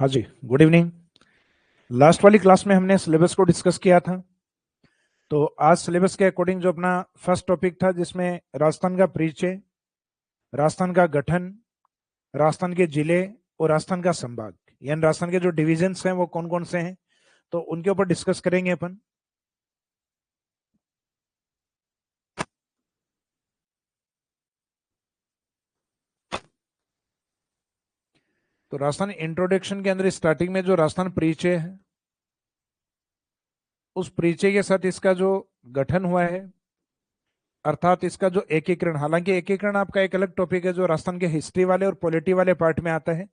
हाँ जी, good evening. Last वाली class में हमने सिलेबस को डिस्कस किया था। तो आज सिलेबस के अकॉर्डिंग जो अपना फर्स्ट टॉपिक था, जिसमें राजस्थान का परिचय, राजस्थान का गठन, राजस्थान के जिले और राजस्थान का संभाग, यानी राजस्थान के जो डिविजन्स हैं वो कौन कौन से हैं, तो उनके ऊपर डिस्कस करेंगे अपन। तो राजस्थान इंट्रोडक्शन के अंदर स्टार्टिंग में जो राजस्थान परिचय है, उस परिचय के साथ इसका जो गठन हुआ है, अर्थात इसका जो एकीकरण, हालांकि एकीकरण आपका एक अलग टॉपिक है जो राजस्थान के हिस्ट्री वाले और पॉलिटी वाले पार्ट में आता है।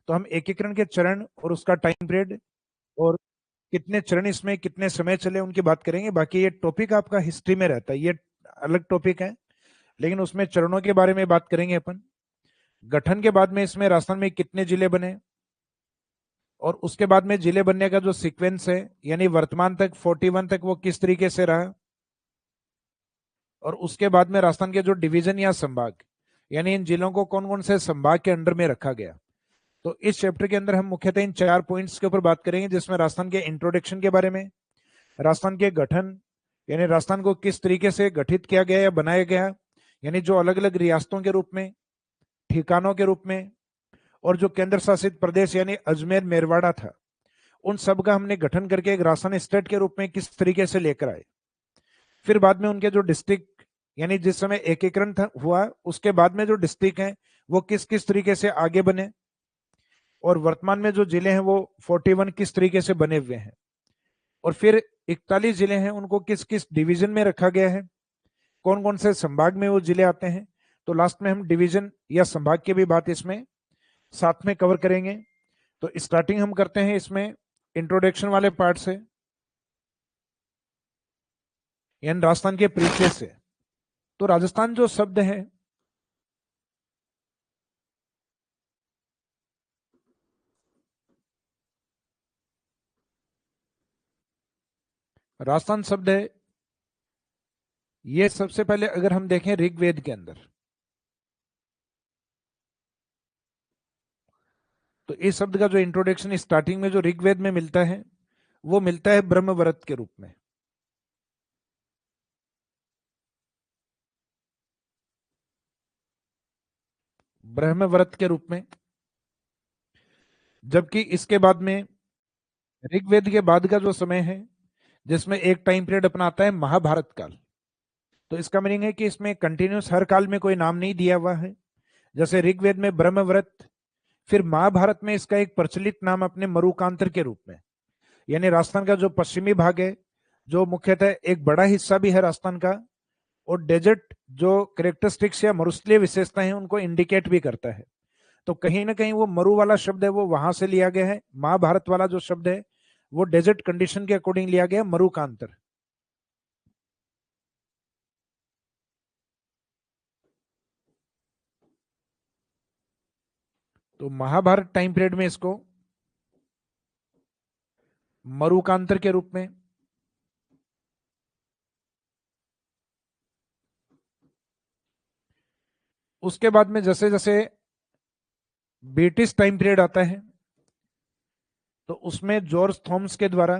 तो हम एकीकरण के चरण और उसका टाइम पीरियड और कितने चरण इसमें कितने समय चले उनकी बात करेंगे। बाकी ये टॉपिक आपका हिस्ट्री में रहता है, ये अलग टॉपिक है, लेकिन उसमें चरणों के बारे में बात करेंगे अपन। गठन के बाद में इसमें राजस्थान में कितने जिले बने, और उसके बाद में जिले बनने का जो सीक्वेंस है, यानी वर्तमान तक 41 तक वो किस तरीके से रहा, और उसके बाद में राजस्थान के जो डिवीजन या संभाग, यानी इन जिलों को कौन कौन से संभाग के अंडर में रखा गया। तो इस चैप्टर के अंदर हम मुख्यतः इन 4 पॉइंट्स के ऊपर बात करेंगे, जिसमें राजस्थान के इंट्रोडक्शन के बारे में, राजस्थान के गठन, यानी राजस्थान को किस तरीके से गठित किया गया या बनाया गया, यानी जो अलग अलग रियासतों के रूप में, ठिकानों के रूप में, और जो केंद्र शासित प्रदेश यानी अजमेर मेरवाड़ा था, उन सब का हमने गठन करके एक राजस्थान स्टेट के रूप में किस तरीके से लेकर आए। फिर बाद में उनके जो डिस्ट्रिक्ट, यानी जिस समय एकीकरण हुआ उसके बाद में जो डिस्ट्रिक्ट हैं वो किस किस तरीके से आगे बने, और वर्तमान में जो जिले हैं वो 41 किस तरीके से बने हुए हैं, और फिर 41 जिले हैं उनको किस किस डिवीजन में रखा गया है, कौन कौन से संभाग में वो जिले आते हैं। तो लास्ट में हम डिवीजन या संभाग की भी बात इसमें साथ में कवर करेंगे। तो स्टार्टिंग हम करते हैं इसमें इंट्रोडक्शन वाले पार्ट से, यानी राजस्थान के परिचय से। तो राजस्थान जो शब्द है, राजस्थान शब्द है, ये सबसे पहले अगर हम देखें ऋग्वेद के अंदर, तो इस शब्द का जो इंट्रोडक्शन स्टार्टिंग में जो ऋग्वेद में मिलता है, वो मिलता है ब्रह्मवरत के रूप में। ब्रह्मवरत के रूप में, जबकि इसके बाद में ऋग्वेद के बाद का जो समय है, जिसमें एक टाइम पीरियड अपना आता है महाभारत काल। तो इसका मीनिंग है कि इसमें कंटिन्यूस हर काल में कोई नाम नहीं दिया हुआ है। जैसे ऋग्वेद में ब्रह्मव्रत, फिर महाभारत में इसका एक प्रचलित नाम अपने मरुकांतर के रूप में, यानी राजस्थान का जो पश्चिमी भाग है, जो मुख्यतः एक बड़ा हिस्सा भी है राजस्थान का, और डेजर्ट जो करेक्टरिस्टिक्स या मरुस्थलीय विशेषताएं हैं उनको इंडिकेट भी करता है। तो कहीं ना कहीं वो मरु वाला शब्द है वो वहां से लिया गया है, महाभारत वाला जो शब्द है वो डेजर्ट कंडीशन के अकॉर्डिंग लिया गया, मरुकांतर। तो महाभारत टाइम पीरियड में इसको मरुकांतर के रूप में, उसके बाद में जैसे जैसे ब्रिटिश टाइम पीरियड आता है, तो उसमें जॉर्ज थॉमस के द्वारा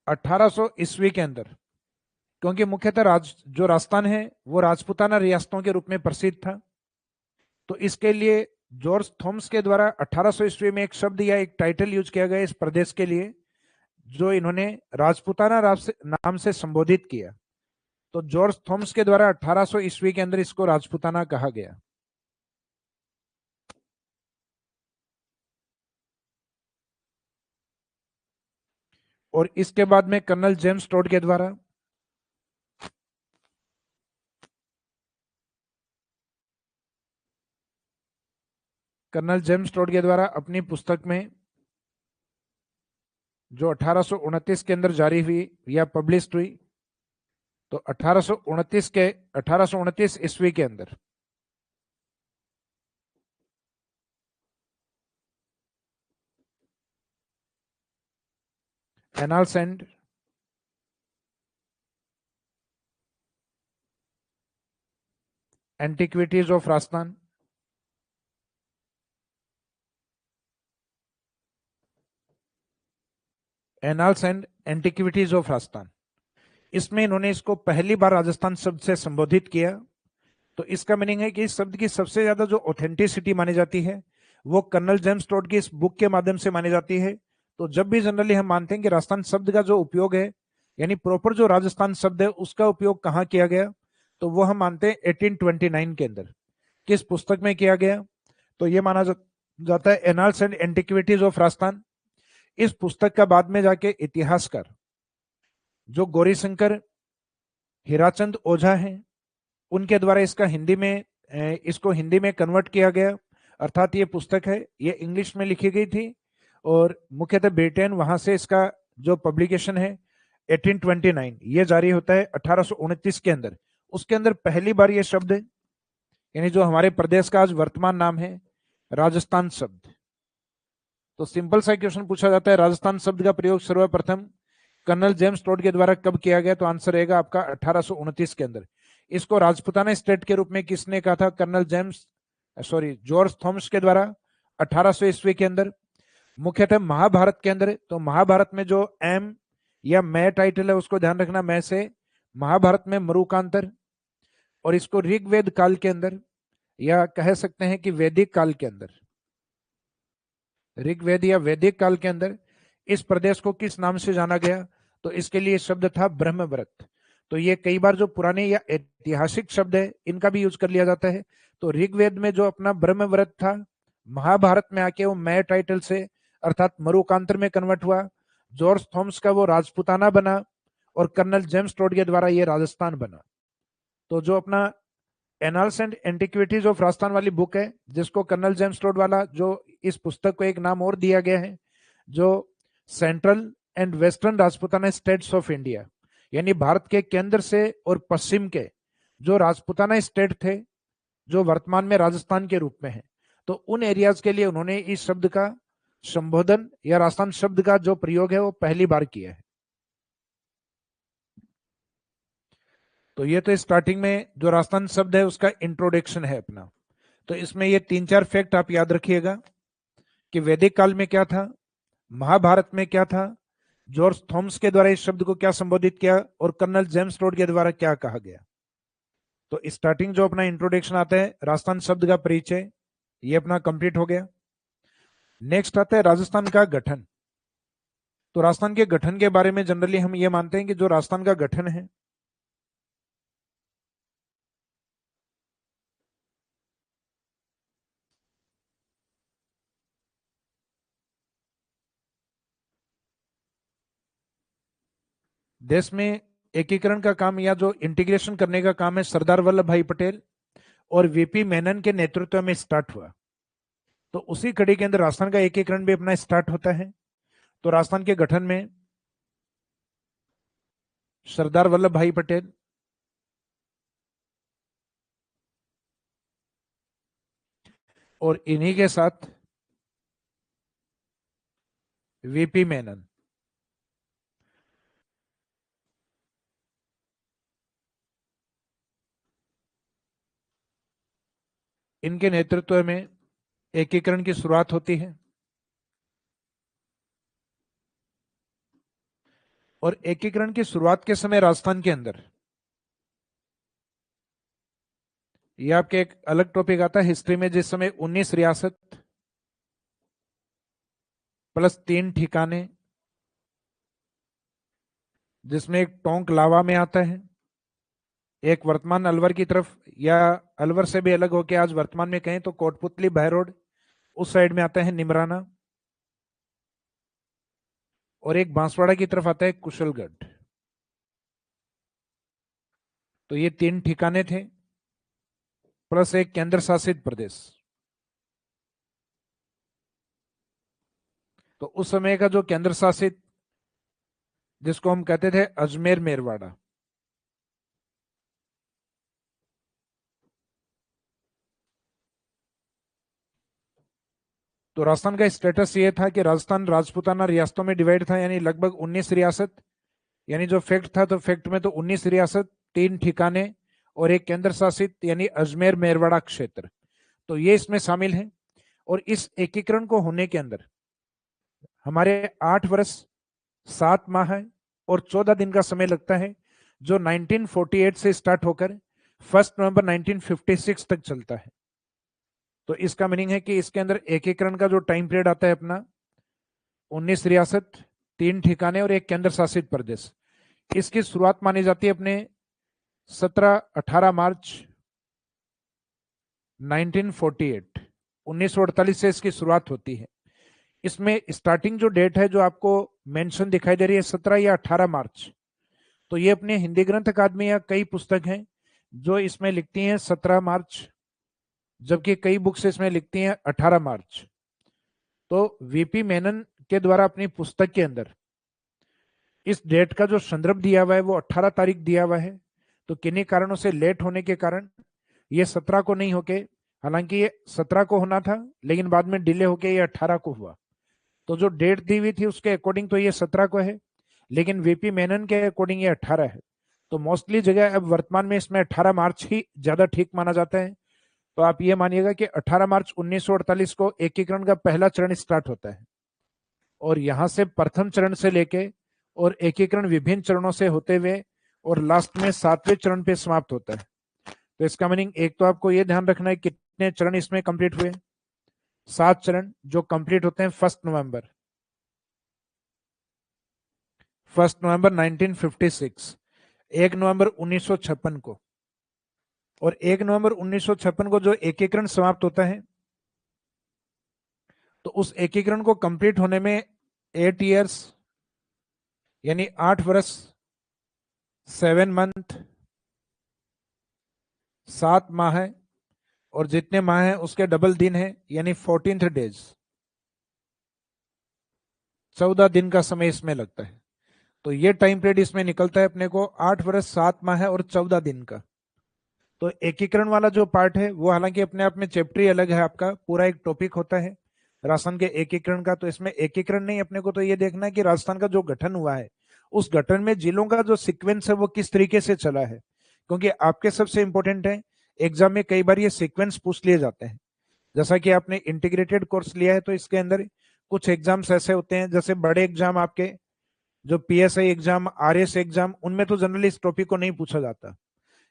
1800 ईस्वी के अंदर, क्योंकि मुख्यतः जो राजस्थान है वो राजपूताना रियासतों के रूप में प्रसिद्ध था, तो इसके लिए जॉर्ज थॉमस के द्वारा 1800 ईस्वी में एक शब्द या एक टाइटल यूज किया गया इस प्रदेश के लिए, जो इन्होंने राजपूताना नाम से संबोधित किया। तो जॉर्ज थॉमस के द्वारा 1800 ईस्वी के अंदर इसको राजपूताना कहा गया। और इसके बाद में कर्नल जेम्स टोड के द्वारा, कर्नल जेम्स टोड के द्वारा अपनी पुस्तक में जो 1829 के अंदर जारी हुई या पब्लिश हुई, तो 1829 ईस्वी के अंदर annals and antiquities of Rajasthan, annals and antiquities of Rajasthan. इसमें इन्होंने इसको पहली बार राजस्थान शब्द से संबोधित किया। तो इसका मीनिंग है कि इस शब्द की सबसे ज्यादा जो ऑथेंटिसिटी मानी जाती है वो कर्नल जेम्स टोड की इस बुक के माध्यम से मानी जाती है। तो जब भी जनरली हम मानते हैं कि राजस्थान शब्द का जो उपयोग है, यानी प्रॉपर जो राजस्थान शब्द है उसका उपयोग कहाँ किया गया, तो वो हम मानते हैं 1829 के अंदर। किस पुस्तक में किया गया, तो ये माना जाता है annals and antiquities of Rajasthan. इस पुस्तक का बाद में जाके इतिहासकार जो गौरीशंकर हीराचंद ओझा हैं उनके द्वारा इसको हिंदी में कन्वर्ट किया गया। अर्थात ये पुस्तक है ये इंग्लिश में लिखी गई थी और मुख्यतः ब्रिटेन, वहां से इसका जो पब्लिकेशन है 1829 ये जारी होता है 1829 के अंदर। उसके अंदर पहली बार ये शब्द, यानी जो हमारे प्रदेश का आज वर्तमान नाम है राजस्थान शब्द। तो सिंपल सा क्वेश्चन पूछा जाता है राजस्थान शब्द का प्रयोग सर्वप्रथम कर्नल जेम्स टोड के द्वारा कब किया गया, तो आंसर रहेगा आपका 1829 के अंदर। इसको राजपुताना स्टेट के रूप में किसने कहा था, जॉर्ज थॉमस के द्वारा 1800 ईस्वी के अंदर। मुख्यतः महाभारत के अंदर, तो महाभारत में जो एम या मैं टाइटल है उसको ध्यान रखना, मैं से महाभारत में मरुकांतर, और इसको ऋग्वेद काल के अंदर या कह सकते हैं कि वैदिक काल के अंदर, ऋग्वेद या वैदिक काल के अंदर इस प्रदेश को किस नाम से जाना गया, तो इसके लिए शब्द था ब्रह्मव्रत। तो ये कई बार जो पुराने या ऐतिहासिक शब्द है इनका भी यूज कर लिया जाता है। तो ऋग्वेद में जो अपना ब्रह्मव्रत था, महाभारत में आके वो मैं टाइटल से अर्थात मरुकांतर में कन्वर्ट हुआ। जॉर्ज थॉमस का वो राजपुताना बना और कर्नल जेम्स टोड के द्वारा ये राजस्थान बना। तो जो अपना annals and antiquities of Rajasthan वाली बुक है, जिसको कर्नल जेम्स टोड वाला, जो इस पुस्तक को एक नाम और दिया गया है जो central and western Rajputana states of India, यानी भारत के केंद्र से और पश्चिम के जो राजपुताना स्टेट थे जो वर्तमान में राजस्थान के रूप में है, तो उन एरियाज के लिए उन्होंने इस शब्द का संबोधन या राजस्थान शब्द का जो प्रयोग है वो पहली बार किया है। तो ये तो स्टार्टिंग में जो राजस्थान शब्द है उसका इंट्रोडक्शन है अपना। तो इसमें ये 3-4 फैक्ट आप याद रखिएगा कि वैदिक काल में क्या था, महाभारत में क्या था, जॉर्ज थॉमस के द्वारा इस शब्द को क्या संबोधित किया और कर्नल जेम्स टोड के द्वारा क्या कहा गया। तो स्टार्टिंग जो अपना इंट्रोडक्शन आता है राजस्थान शब्द का परिचय, ये अपना कंप्लीट हो गया। नेक्स्ट आता है राजस्थान का गठन। तो राजस्थान के गठन के बारे में जनरली हम ये मानते हैं कि जो राजस्थान का गठन है देश में एकीकरण का काम या जो इंटीग्रेशन करने का काम है सरदार वल्लभ भाई पटेल और वीपी मेनन के नेतृत्व में स्टार्ट हुआ। तो उसी कड़ी के अंदर राजस्थान का एकीकरण भी अपना स्टार्ट होता है। तो राजस्थान के गठन में सरदार वल्लभ भाई पटेल और इन्हीं के साथ वीपी मेनन, इनके नेतृत्व में एकीकरण की शुरुआत होती है। और एकीकरण की शुरुआत के समय राजस्थान के अंदर, ये आपके एक अलग टॉपिक आता है हिस्ट्री में, जिस समय 19 रियासत प्लस 3 ठिकाने, जिसमें एक टोंक लावा में आता है, एक वर्तमान अलवर की तरफ या अलवर से भी अलग होकर आज वर्तमान में कहें तो कोटपुतली बहरोड उस साइड में आता है निमराना, और एक बांसवाड़ा की तरफ आता है कुशलगढ़। तो ये 3 ठिकाने थे प्लस एक केंद्र शासित प्रदेश। तो उस समय का जो केंद्र शासित, जिसको हम कहते थे अजमेर मेरवाड़ा, तो राजस्थान का स्टेटस ये था कि राजस्थान राजपूताना रियासतों में डिवाइड था, यानी लगभग 19 रियासत, यानी जो फैक्ट था तो फैक्ट में तो 19 रियासत, 3 ठिकाने और एक केंद्र शासित यानी अजमेर मेरवाड़ा क्षेत्र। तो ये इसमें शामिल है। और इस एकीकरण को होने के अंदर हमारे 8 वर्ष 7 माह और 14 दिन का समय लगता है, जो 1948 से स्टार्ट होकर 1 नवंबर 1956 तक चलता है। तो इसका मीनिंग है कि इसके अंदर एकीकरण का जो टाइम पीरियड आता है अपना 19 रियासत, 3 ठिकाने और एक केंद्र शासित प्रदेश। इसकी शुरुआत मानी जाती है अपने 18 मार्च 1948, 1948 से इसकी शुरुआत होती है। इसमें स्टार्टिंग जो डेट है जो आपको मेंशन दिखाई दे रही है 17 या 18 मार्च, तो ये अपने हिंदी ग्रंथ अकादमी या कई पुस्तक हैं जो इसमें लिखती हैं 17 मार्च, जबकि कई बुक्स इसमें लिखती हैं 18 मार्च। तो वीपी मेनन के द्वारा अपनी पुस्तक के अंदर इस डेट का जो संदर्भ दिया हुआ है वो 18 तारीख दिया हुआ है। तो किन्हीं कारणों से लेट होने के कारण ये 17 को नहीं होके, हालांकि ये 17 को होना था लेकिन बाद में डिले होके ये 18 को हुआ। तो जो डेट दी हुई थी उसके अकॉर्डिंग तो ये 17 को है, लेकिन वीपी मेनन के अकॉर्डिंग ये 18 है। तो मोस्टली जगह अब वर्तमान में इसमें 18 मार्च ही ज्यादा ठीक माना जाता है। तो आप ये मानिएगा कि 18 मार्च 1948 को एकीकरण का पहला चरण स्टार्ट होता है, और यहां से प्रथम चरण से लेके और एकीकरण विभिन्न चरणों से होते हुए और लास्ट में 7वें चरण पे समाप्त होता है। तो इसका मीनिंग एक तो आपको ये ध्यान रखना है कितने चरण इसमें कंप्लीट हुए, 7 चरण जो कंप्लीट होते हैं 1 नवंबर 1956, 1 नवंबर 1956 को, और 1 नवंबर 1956 को जो एकीकरण समाप्त होता है, तो उस एकीकरण को कंप्लीट होने में 8 इयर्स यानी 8 वर्ष 7 मंथ 7 माह है, और जितने माह हैं उसके डबल दिन है यानी 14 डेज, 14 दिन का समय इसमें लगता है। तो ये टाइम पीरियड इसमें निकलता है अपने को 8 वर्ष 7 माह है और 14 दिन का। तो एकीकरण वाला जो पार्ट है वो हालांकि अपने आप में चैप्टर ही अलग है, आपका पूरा एक टॉपिक होता है राजस्थान के एकीकरण का। तो इसमें एकीकरण नहीं, अपने को तो ये देखना है कि राजस्थान का जो गठन हुआ है उस गठन में जिलों का जो सीक्वेंस है वो किस तरीके से चला है, क्योंकि आपके सबसे इंपॉर्टेंट है एग्जाम में कई बार ये सीक्वेंस पूछ लिए जाते हैं। जैसा कि आपने इंटीग्रेटेड कोर्स लिया है तो इसके अंदर कुछ एग्जाम्स ऐसे होते हैं, जैसे बड़े एग्जाम आपके जो पीएसआई एग्जाम, आरएस एग्जाम, उनमें तो जनरली इस टॉपिक को नहीं पूछा जाता।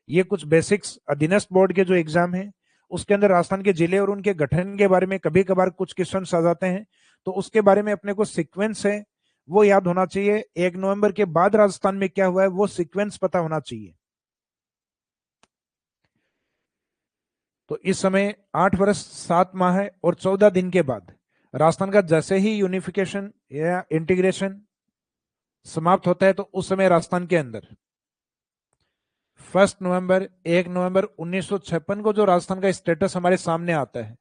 ये कुछ बेसिक्स अधीनस्थ बोर्ड के जो एग्जाम है उसके अंदर राजस्थान के जिले और उनके गठन के बारे में कभी कभार कुछ क्वेश्चन आ जाते हैं, तो उसके बारे में अपने को सीक्वेंस है वो याद होना चाहिए। 1 नवंबर के बाद राजस्थान में क्या हुआ है वो सीक्वेंस पता होना चाहिए। तो इस समय 8 वर्ष 7 माह है और 14 दिन के बाद राजस्थान का जैसे ही यूनिफिकेशन या इंटीग्रेशन समाप्त होता है, तो उस समय राजस्थान के अंदर 1 नवंबर 1 नवंबर 1956 को जो राजस्थान का स्टेटस हमारे सामने आता है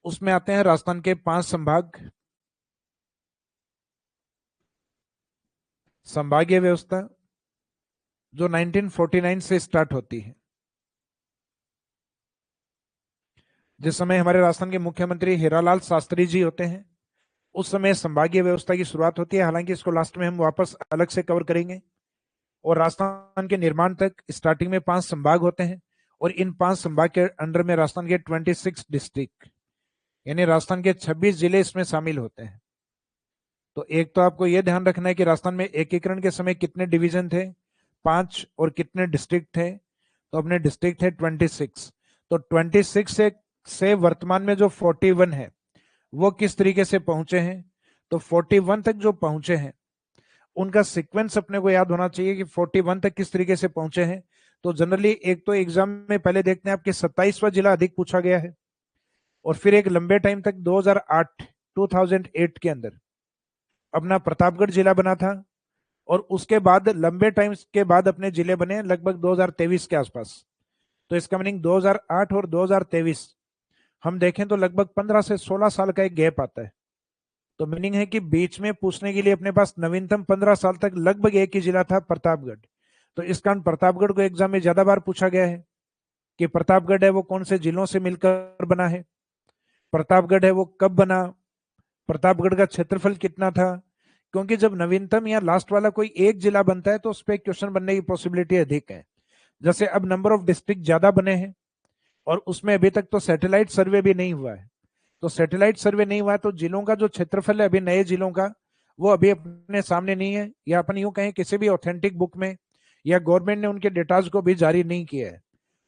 उसमें आते हैं राजस्थान के 5 संभाग, संभागीय व्यवस्था जो 1949 से स्टार्ट होती है। जिस समय हमारे राजस्थान के मुख्यमंत्री हीरालाल शास्त्री जी होते हैं उस समय संभागीय व्यवस्था की शुरुआत होती है, हालांकि इसको लास्ट में हम वापस अलग से कवर करेंगे। और राजस्थान के निर्माण तक स्टार्टिंग में 5 संभाग होते हैं, और इन 5 संभाग के अंडर में राजस्थान के 26 डिस्ट्रिक्ट यानी राजस्थान के 26 जिले इसमें शामिल होते हैं। तो एक तो आपको यह ध्यान रखना है कि राजस्थान में एकीकरण के समय कितने डिवीजन थे, 5, और कितने डिस्ट्रिक्ट थे, तो अपने डिस्ट्रिक्ट थे 26। तो 26 से वर्तमान में जो 41 है वो किस तरीके से पहुंचे हैं, तो 41 तक जो पहुंचे हैं उनका सीक्वेंस अपने को याद होना चाहिए कि 41 तक किस तरीके से पहुंचे हैं। तो जनरली एक तो एग्जाम में पहले देखते हैं आपके 27वां जिला अधिक पूछा गया है, और फिर एक लंबे टाइम तक 2008 के अंदर अपना प्रतापगढ़ जिला बना था, और उसके बाद लंबे टाइम के बाद अपने जिले बने लगभग 2023 के आसपास। तो इसका मीनिंग 2008 और 2023 हम देखें तो लगभग 15 से 16 साल का एक गैप आता है। तो मीनिंग है कि बीच में पूछने के लिए अपने पास नवीनतम 15 साल तक लगभग एक ही जिला था, प्रतापगढ़। तो इस कारण प्रतापगढ़ को एग्जाम में ज्यादा बार पूछा गया है कि प्रतापगढ़ है वो कौन से जिलों से मिलकर बना है, प्रतापगढ़ है वो कब बना, प्रतापगढ़ का क्षेत्रफल कितना था। क्योंकि जब नवीनतम या लास्ट वाला कोई एक जिला बनता है तो उस पर क्वेश्चन बनने की पॉसिबिलिटी अधिक है। जैसे अब नंबर ऑफ डिस्ट्रिक्ट ज्यादा बने हैं और उसमें अभी तक तो सैटेलाइट सर्वे भी नहीं हुआ है। तो सैटेलाइट सर्वे नहीं हुआ है तो जिलों का जो क्षेत्रफल है अभी नए जिलों का, वो अभी अपने सामने नहीं है, या अपन यूं कहें किसी भी ऑथेंटिक बुक में, या गवर्नमेंट ने उनके डेटाज को भी जारी नहीं किया है।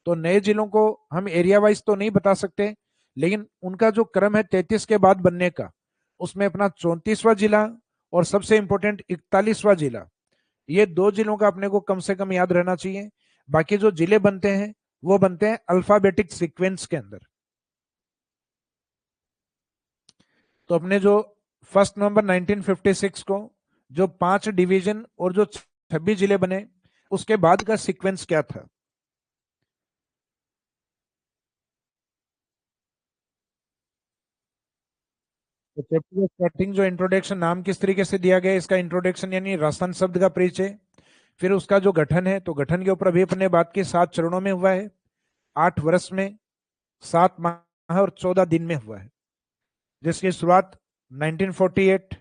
तो नए जिलों को हम एरिया वाइज तो नहीं बता सकते, लेकिन उनका जो क्रम है 33 के बाद बनने का, उसमें अपना 34वां जिला और सबसे इंपॉर्टेंट 41वां जिला, ये दो जिलों का अपने को कम से कम याद रहना चाहिए। बाकी जो जिले बनते हैं वो बनते हैं अल्फाबेटिक सीक्वेंस के अंदर। तो अपने जो 1 नवंबर 1956 को जो 5 डिवीजन और जो 26 जिले बने, उसके बाद का सीक्वेंस क्या था? तो चैप्टर स्टार्टिंग जो इंट्रोडक्शन नाम किस तरीके से दिया गया है, इसका इंट्रोडक्शन यानी राजस्थान शब्द का परिचय। फिर उसका जो गठन है, तो गठन के ऊपर अभी अपने बात की 7 चरणों में हुआ है, 8 वर्ष में, 7 माह और 14 दिन में हुआ है, जिसकी शुरुआत 1948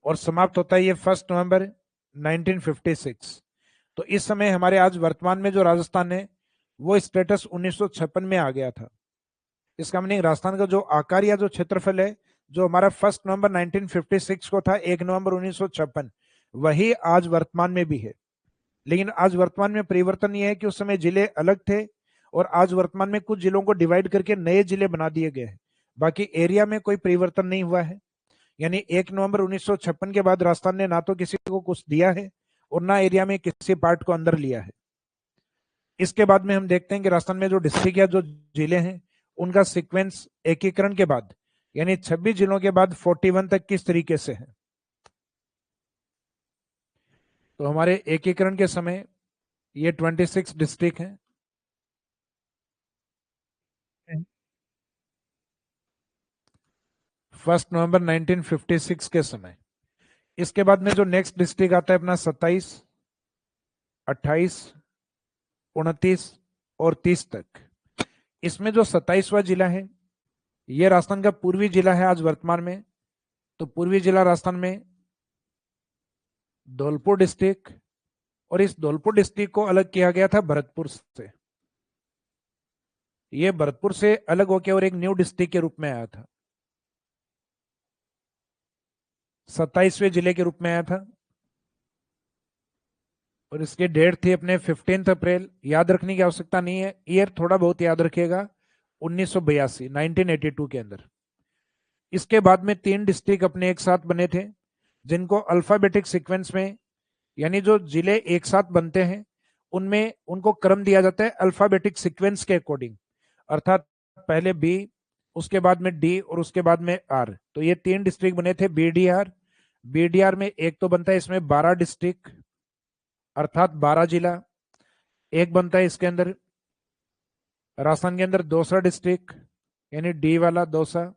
और समाप्त होता है ये 1 नवंबर 1956। तो इस समय हमारे आज वर्तमान में जो राजस्थान है वो स्टेटस 1956 में आ गया था। इसका मीनिंग राजस्थान का जो आकार या जो क्षेत्रफल है, जो हमारा 1 नवंबर 1956 को था 1 नवंबर 1956, वही आज वर्तमान में भी है। लेकिन आज वर्तमान में परिवर्तन ये है कि उस समय जिले अलग थे और आज वर्तमान में कुछ जिलों को डिवाइड करके नए जिले बना दिए गए हैं। बाकी एरिया में कोई परिवर्तन नहीं हुआ है। यानी 1 नवंबर 1956 के बाद राजस्थान ने ना तो किसी को कुछ दिया है और ना एरिया में किसी पार्ट को अंदर लिया है। इसके बाद में हम देखते हैं कि राजस्थान में जो डिस्ट्रिक्ट या जो जिले हैं उनका सीक्वेंस एकीकरण के बाद, यानी 26 जिलों के बाद 41 तक किस तरीके से है। तो हमारे एकीकरण के समय ये 26 डिस्ट्रिक्ट हैं। 1 नवंबर 1956 के समय। इसके बाद में जो नेक्स्ट डिस्ट्रिक्ट आता है अपना 27, 28, 29 और 30 तक। इसमें जो 27वां जिला है ये राजस्थान का पूर्वी जिला है आज वर्तमान में। तो पूर्वी जिला राजस्थान में धौलपुर डिस्ट्रिक्ट, और इस धौलपुर डिस्ट्रिक्ट को अलग किया गया था भरतपुर से। ये भरतपुर से अलग होकर और एक न्यू डिस्ट्रिक्ट के रूप में आया था, 27वें जिले के रूप में आया था। और इसकी डेट थी अपने 15 अप्रैल। याद रखने की आवश्यकता नहीं है, ईयर थोड़ा बहुत याद रखिएगा, 1982, 1982 के अंदर। इसके बाद में 3 डिस्ट्रिक्ट अपने एक साथ बने थे, जिनको अल्फाबेटिक सीक्वेंस में, यानी जो जिले एक साथ बनते हैं उनमें उनको क्रम दिया जाता है अल्फाबेटिक सीक्वेंस के अकॉर्डिंग। अर्थात पहले बी, उसके बाद में डी और उसके बाद में आर। तो ये 3 डिस्ट्रिक्ट बने थे बीडीआर। बीडीआर में एक तो बनता है इसमें 12 डिस्ट्रिक्ट, अर्थात 12 जिला। एक बनता है इसके अंदर राजस्थान के अंदर दौसा डिस्ट्रिक्ट, यानी डी वाला दौसा।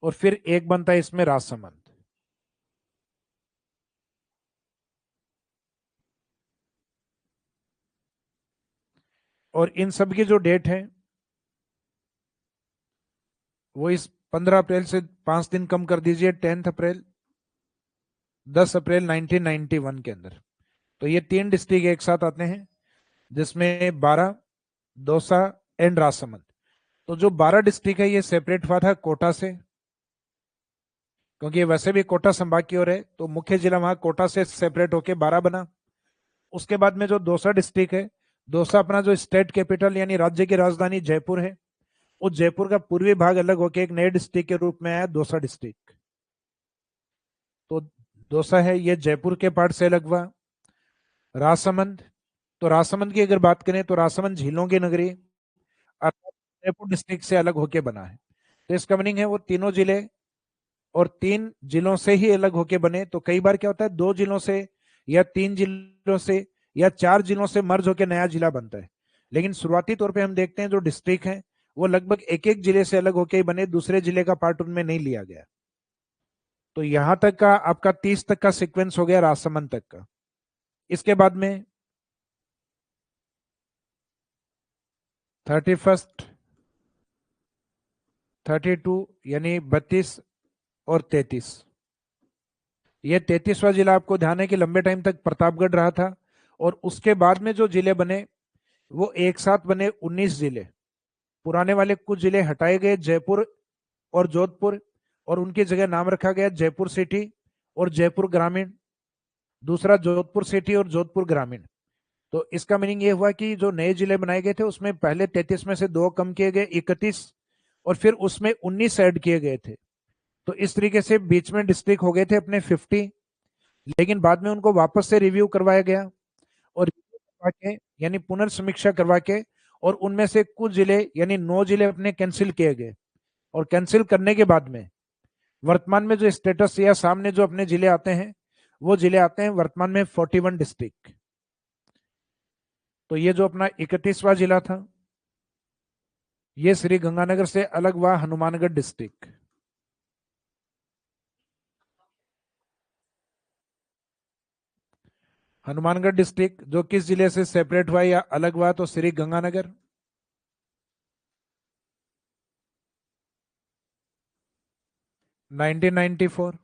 और फिर एक बनता है इसमें राजसमंद। और इन सब की जो डेट है वो इस 15 अप्रैल से 5 दिन कम कर दीजिए, 10 अप्रैल, 10 अप्रैल 1991 के अंदर। तो ये 3 डिस्ट्रिक्ट एक साथ आते हैं, जिसमें 12, दौसा एंड राजसमंद। तो जो 12 डिस्ट्रिक्ट है ये सेपरेट हुआ था कोटा से, क्योंकि वैसे भी कोटा संभाग की ओर है, तो मुख्य जिला वहां कोटा से सेपरेट होके 12 बना। उसके बाद में जो दौसा डिस्ट्रिक्ट है, दौसा अपना जो स्टेट कैपिटल यानी राज्य की राजधानी जयपुर है, उस जयपुर का पूर्वी भाग अलग होकर एक नए डिस्ट्रिक्ट के रूप में आया दौसा डिस्ट्रिक्ट। तो दौसा है ये जयपुर के पार्ट से अलग हुआ। राजसमंद, तो राजसमंद की अगर बात करें तो राजसमंद झीलों की नगरी अर्थात जयपुर डिस्ट्रिक्ट से अलग होके बना है। तो इसका मीनिंग है वो तीनों जिले और 3 जिलों से ही अलग होके बने। तो कई बार क्या होता है 2 जिलों से या 3 जिलों से या 4 जिलों से मर्ज होके नया जिला बनता है। लेकिन शुरुआती तौर पे हम देखते हैं जो डिस्ट्रिक्ट हैं वो लगभग एक एक जिले से अलग होके ही बने, दूसरे जिले का पार्ट उनमें नहीं लिया गया। तो यहां तक का आपका 30 तक का सीक्वेंस हो गया राजसमंद तक का। इसके बाद में 31, 32 यानी 32 और 33। ये 33वां जिला आपको ध्यान है कि लंबे टाइम तक प्रतापगढ़ रहा था और उसके बाद में जो जिले बने वो एक साथ बने 19 जिले। पुराने वाले कुछ जिले हटाए गए, जयपुर और जोधपुर, और उनकी जगह नाम रखा गया जयपुर सिटी और जयपुर ग्रामीण, दूसरा जोधपुर सिटी और जोधपुर ग्रामीण। तो इसका मीनिंग ये हुआ कि जो नए जिले बनाए गए थे उसमें पहले 33 में से 2 कम किए गए, 31, और फिर उसमें 19 ऐड किए गए थे। तो इस तरीके से बीच में डिस्ट्रिक्ट हो गए थे अपने 50, लेकिन बाद में उनको वापस से रिव्यू करवाया गया और करवा के, यानी पुनर्समीक्षा करवा के, और उनमें से कुछ जिले यानी 9 जिले अपने कैंसिल किए गए। और कैंसिल करने के बाद में वर्तमान में जो स्टेटस या सामने जो अपने जिले आते हैं, वो जिले आते हैं वर्तमान में 41 डिस्ट्रिक्ट। तो ये जो अपना 31वां जिला था, ये श्री गंगानगर से अलग हुआ हनुमानगढ़ डिस्ट्रिक्ट। हनुमानगढ़ डिस्ट्रिक्ट जो किस जिले से सेपरेट हुआ या अलग हुआ, तो श्री गंगानगर। नाइनटीन 94।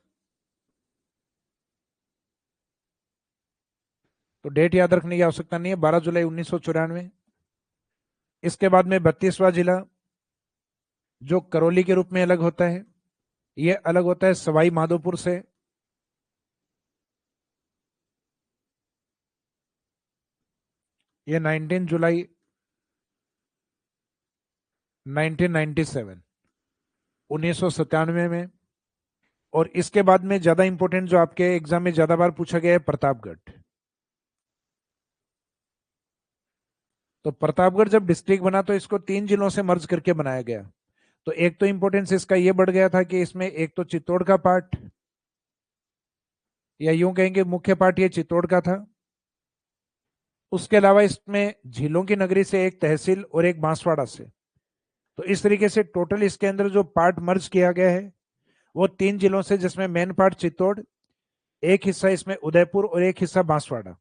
तो डेट याद रखने की आवश्यकता नहीं है, 12 जुलाई 1994। इसके बाद में 32वां जिला जो करौली के रूप में अलग होता है, ये अलग होता है सवाई माधोपुर से। ये 19 जुलाई 1997, 1997 में। और इसके बाद में ज्यादा इंपॉर्टेंट जो आपके एग्जाम में ज्यादा बार पूछा गया है, प्रतापगढ़। तो प्रतापगढ़ जब डिस्ट्रिक्ट बना तो इसको 3 जिलों से मर्ज करके बनाया गया। तो एक तो इंपॉर्टेंस इसका ये बढ़ गया था कि इसमें एक तो चित्तौड़ का पार्ट, या यूं कहेंगे मुख्य पार्ट ये चित्तौड़ का था। उसके अलावा इसमें झीलों की नगरी से एक तहसील और एक बांसवाड़ा से। तो इस तरीके से टोटल इसके अंदर जो पार्ट मर्ज किया गया है वो 3 जिलों से, जिसमें मेन पार्ट चित्तौड़, एक हिस्सा इसमें उदयपुर और एक हिस्सा बांसवाड़ा।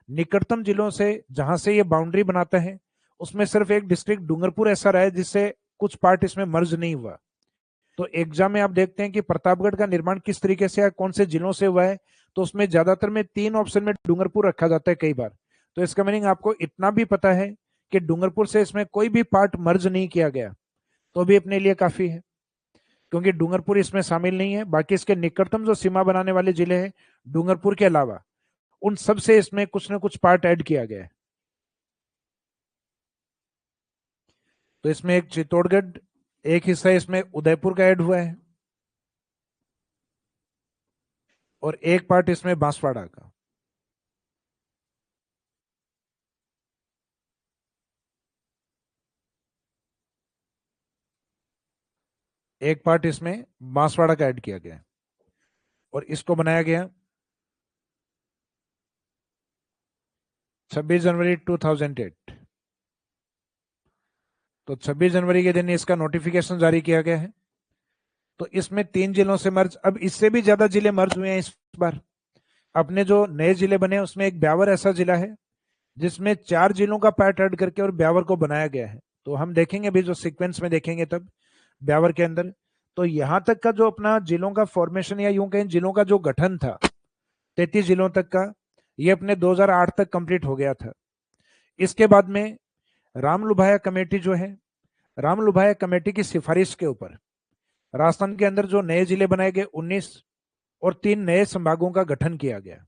निकटतम जिलों से जहां से ये बाउंड्री बनाता है उसमें सिर्फ एक डिस्ट्रिक्ट डूंगरपुर ऐसा रहा है जिससे कुछ पार्ट इसमें मर्ज नहीं हुआ। तो एग्जाम में आप देखते हैं कि प्रतापगढ़ का निर्माण किस तरीके से है, कौन से जिलों से हुआ है, तो उसमें ज्यादातर में 3 ऑप्शन में डूंगरपुर रखा जाता है कई बार। तो इसका मीनिंग आपको इतना भी पता है कि डूंगरपुर से इसमें कोई भी पार्ट मर्ज नहीं किया गया, तो भी अपने लिए काफी है, क्योंकि डूंगरपुर इसमें शामिल नहीं है। बाकी इसके निकटतम जो सीमा बनाने वाले जिले हैं डूंगरपुर के अलावा, उन सब से इसमें कुछ ना कुछ पार्ट ऐड किया गया है। तो इसमें एक चित्तौड़गढ़, एक हिस्सा इसमें उदयपुर का ऐड हुआ है, और एक पार्ट इसमें बांसवाड़ा का। एक पार्ट इसमें बांसवाड़ा का ऐड किया गया है, और इसको बनाया गया 26 जनवरी 2008। तो 26 जनवरी के दिन इसका नोटिफिकेशन जारी किया गया है। तो इसमें 3 जिलों से मर्ज, अब इससे भी ज्यादा जिले मर्ज हुए हैं इस बार। अपने जो नए जिले बने उसमें एक ब्यावर ऐसा जिला है जिसमें 4 जिलों का पार्ट ऐड करके और ब्यावर को बनाया गया है। तो हम देखेंगे अभी जो सीक्वेंस में देखेंगे तब ब्यावर के अंदर। तो यहां तक का जो अपना जिलों का फॉर्मेशन या यूं कहें जिलों का जो गठन था 33 जिलों तक का, ये अपने 2008 तक कंप्लीट हो गया था। इसके बाद में रामलुभाया कमेटी जो है, रामलुभाया कमेटी की सिफारिश के ऊपर राजस्थान के अंदर जो नए जिले बनाए गए 19, और 3 नए संभागों का गठन किया गया।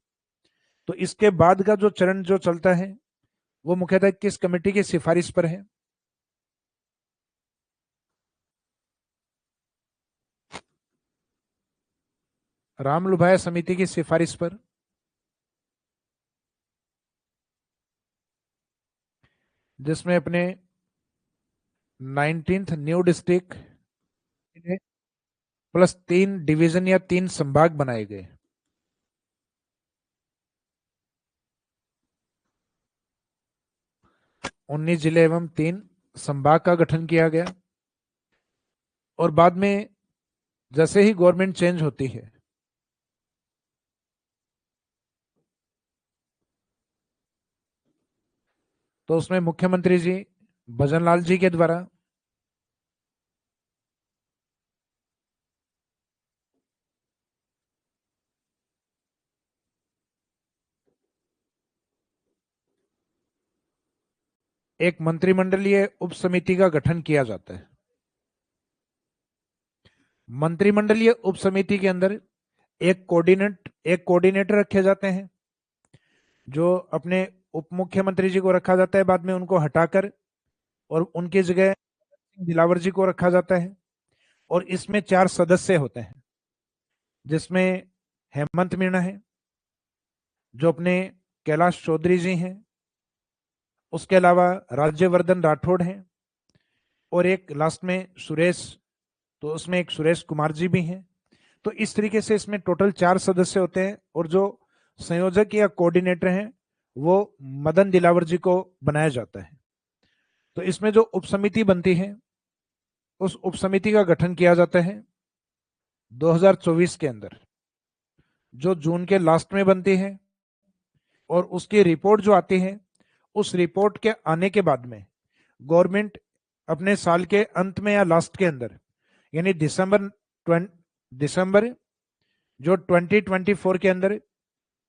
तो इसके बाद का जो चरण जो चलता है वो मुख्यतः किस कमेटी की सिफारिश पर है? रामलुभाया समिति की सिफारिश पर, जिसमें अपने 19th new district plus 3 division या 3 संभाग बनाए गए। 19 जिले एवं 3 संभाग का गठन किया गया। और बाद में जैसे ही गवर्नमेंट चेंज होती है तो उसमें मुख्यमंत्री जी भजनलाल जी के द्वारा एक मंत्रिमंडलीय उप समिति का गठन किया जाता है। मंत्रिमंडलीय उप समिति के अंदर एक कोऑर्डिनेटर रखे जाते हैं, जो अपने उप मुख्यमंत्री जी को रखा जाता है, बाद में उनको हटाकर और उनकी जगह दिलावर जी को रखा जाता है। और इसमें 4 सदस्य होते हैं, जिसमें हेमंत मीणा है, जो अपने कैलाश चौधरी जी हैं, उसके अलावा राज्यवर्धन राठौड़ हैं, और एक लास्ट में सुरेश, तो उसमें एक सुरेश कुमार जी भी हैं। तो इस तरीके से इसमें टोटल 4 सदस्य होते हैं, और जो संयोजक या कोऑर्डिनेटर हैं वो मदन दिलावर जी को बनाया जाता है। तो इसमें जो उप समिति बनती है, उस उप समिति का गठन किया जाता है 2024 के अंदर, जो जून के लास्ट में बनती है। और उसकी रिपोर्ट जो आती है, उस रिपोर्ट के आने के बाद में गवर्नमेंट अपने साल के अंत में या लास्ट के अंदर, यानी दिसंबर जो 2024 के अंदर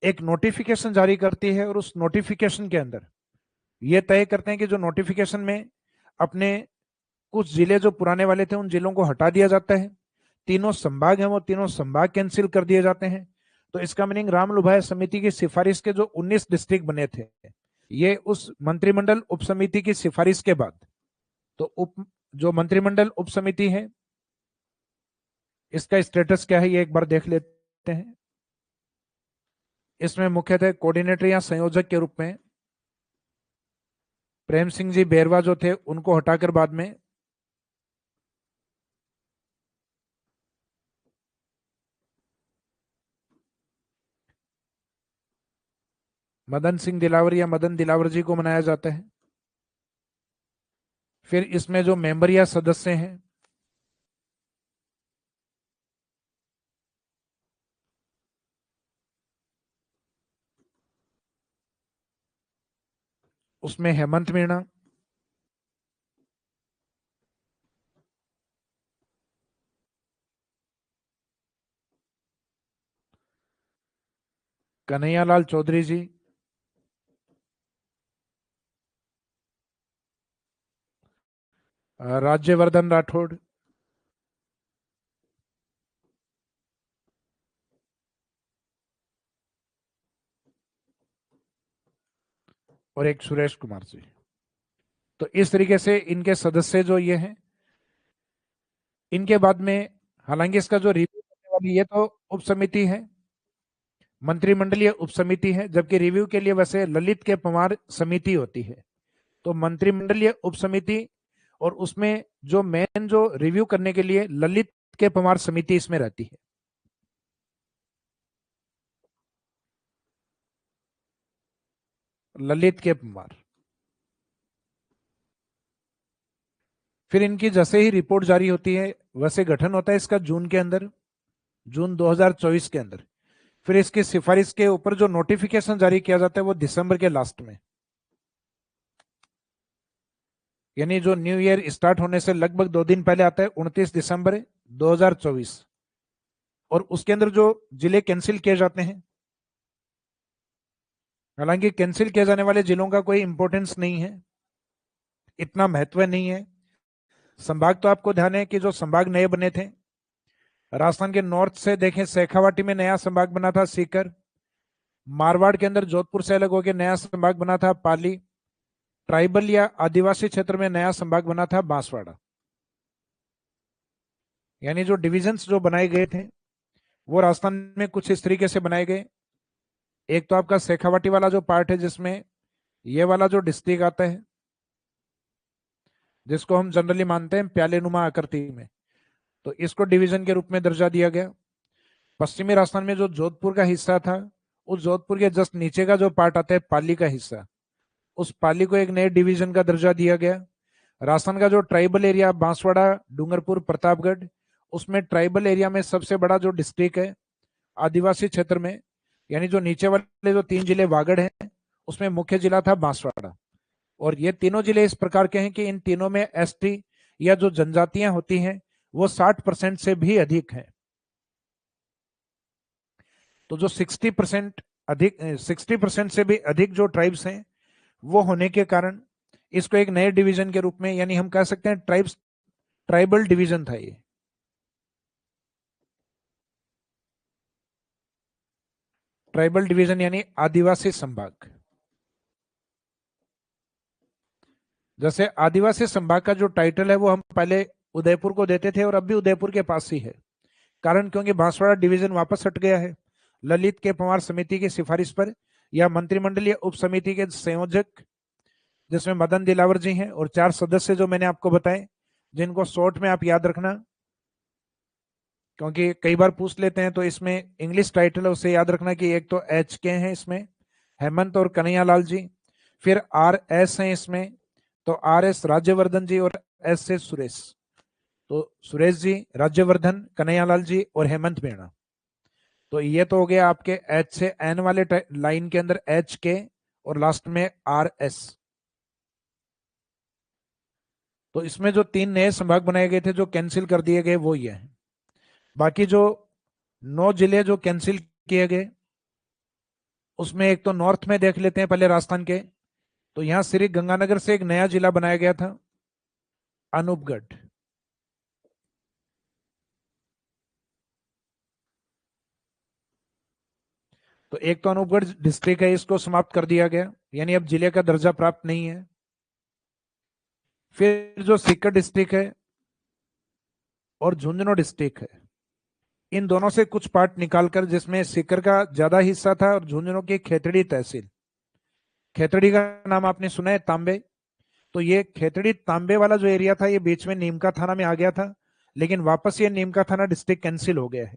एक नोटिफिकेशन जारी करती है। और उस नोटिफिकेशन के अंदर ये तय करते हैं कि जो नोटिफिकेशन में अपने कुछ जिले जो पुराने वाले थे, उन जिलों को हटा दिया जाता है। 3 संभाग हैं, वो 3 संभाग कैंसिल कर दिए जाते हैं। तो इसका मीनिंग रामलुभाय समिति की सिफारिश के जो 19 डिस्ट्रिक्ट बने थे, ये उस मंत्रिमंडल उप समिति की सिफारिश के बाद, तो जो मंत्रिमंडल उप समिति है, इसका स्टेटस क्या है ये एक बार देख लेते हैं। इसमें मुख्यतः कोऑर्डिनेटर या संयोजक के रूप में प्रेम सिंह जी बैरवा जो थे, उनको हटाकर बाद में मदन सिंह दिलावर या मदन दिलावर जी को बनाया जाता है। फिर इसमें जो मेंबर या सदस्य हैं, उसमें हेमंत मीणा, कन्हैयालाल चौधरी जी, राज्यवर्धन राठौड़, और एक सुरेश कुमार जी। तो इस तरीके से इनके सदस्य जो ये हैं, इनके बाद में हालांकि इसका जो रिव्यू करने वाली ये तो उप समिति है, मंत्रिमंडलीय उप समिति है, जबकि रिव्यू के लिए वैसे ललित के पवार समिति होती है। तो मंत्रिमंडलीय उप समिति, और उसमें जो मेन जो रिव्यू करने के लिए ललित के पवार समिति इसमें रहती है। ललित के पवार। फिर इनकी जैसे ही रिपोर्ट जारी होती है, वैसे गठन होता है इसका जून के अंदर, जून 2024 के अंदर। फिर इसकी सिफारिश के ऊपर जो नोटिफिकेशन जारी किया जाता है वो दिसंबर के लास्ट में, यानी जो न्यू ईयर स्टार्ट होने से लगभग 2 दिन पहले आता है, 29 दिसंबर 2024। और उसके अंदर जो जिले कैंसिल किए जाते हैं, हालांकि कैंसिल किए जाने वाले जिलों का कोई इंपॉर्टेंस नहीं है, इतना महत्व नहीं है। संभाग तो आपको ध्यान है कि जो संभाग नए बने थे, राजस्थान के नॉर्थ से देखें, शेखावाटी में नया संभाग बना था सीकर। मारवाड़ के अंदर जोधपुर से अलग होकर नया संभाग बना था पाली। ट्राइबल या आदिवासी क्षेत्र में नया संभाग बना था बांसवाड़ा। यानी जो डिविजन्स जो बनाए गए थे वो राजस्थान में कुछ इस तरीके से बनाए गए। एक तो आपका शेखावाटी वाला जो पार्ट है, जिसमें ये वाला जो डिस्ट्रिक्ट आता है, जिसको हम जनरली मानते हैं प्यालेनुमा आकृति में, तो इसको डिवीजन के रूप में दर्जा दिया गया। पश्चिमी राजस्थान में जो जोधपुर का हिस्सा था, उस जोधपुर के जस्ट नीचे का जो पार्ट आता है पाली का हिस्सा, उस पाली को एक नए डिवीजन का दर्जा दिया गया। राजस्थान का जो ट्राइबल एरिया बांसवाड़ा, डूंगरपुर, प्रतापगढ़, उसमें ट्राइबल एरिया में सबसे बड़ा जो डिस्ट्रिक्ट है आदिवासी क्षेत्र में, यानी जो नीचे वाले जो 3 जिले वागड़ हैं, उसमें मुख्य जिला था बांसवाड़ा। और ये तीनों जिले इस प्रकार के हैं कि इन तीनों में एसटी या जो जनजातियां होती हैं वो 60% से भी अधिक है। तो जो 60% से भी अधिक जो ट्राइब्स हैं, वो होने के कारण इसको एक नए डिवीजन के रूप में, यानी हम कह सकते हैं ट्राइबल डिवीजन था ये। ट्राइबल डिवीजन यानी आदिवासी संभाग। जैसे आदिवासी संभाग का जो टाइटल है वो हम पहले उदयपुर को देते थे और अब भी उदयपुर के पास ही है। कारण क्योंकि बांसवाड़ा डिवीजन वापस हट गया है ललित के पंवार समिति की सिफारिश पर, या मंत्रिमंडलीय उप समिति के संयोजक जिसमें मदन दिलावर जी हैं और 4 सदस्य जो मैंने आपको बताए, जिनको शॉर्ट में आप याद रखना, क्योंकि कई बार पूछ लेते हैं। तो इसमें इंग्लिश टाइटल है उसे याद रखना कि एक तो एच के हैं इसमें, हेमंत और कन्हैयालाल जी। फिर आर एस हैं इसमें, तो आर एस राज्यवर्धन जी और एस से सुरेश। तो सुरेश जी, राज्यवर्धन, कन्हैयालाल जी और हेमंत मीणा। तो ये तो हो गया आपके एच से एन वाले लाइन के अंदर एच के और लास्ट में आर एस। तो इसमें जो 3 नए संभाग बनाए गए थे जो कैंसिल कर दिए गए वो ये हैं। बाकी जो 9 जिले जो कैंसिल किए गए उसमें एक तो नॉर्थ में देख लेते हैं पहले राजस्थान के। तो यहां श्री गंगानगर से एक नया जिला बनाया गया था, अनूपगढ़। तो एक तो अनूपगढ़ डिस्ट्रिक्ट है, इसको समाप्त कर दिया गया, यानी अब जिले का दर्जा प्राप्त नहीं है। फिर जो सीकर डिस्ट्रिक्ट है और झुंझुनू डिस्ट्रिक्ट है, इन दोनों से कुछ पार्ट निकालकर, जिसमें सीकर का ज्यादा हिस्सा था और झुंझुनू की खेतड़ी तहसील। खेतड़ी का नाम आपने सुना है, तांबे। तो ये खेतड़ी तांबे वाला जो एरिया था ये बीच में नीमका थाना में आ गया था, लेकिन वापस ये नीमका थाना डिस्ट्रिक्ट कैंसिल हो गया है।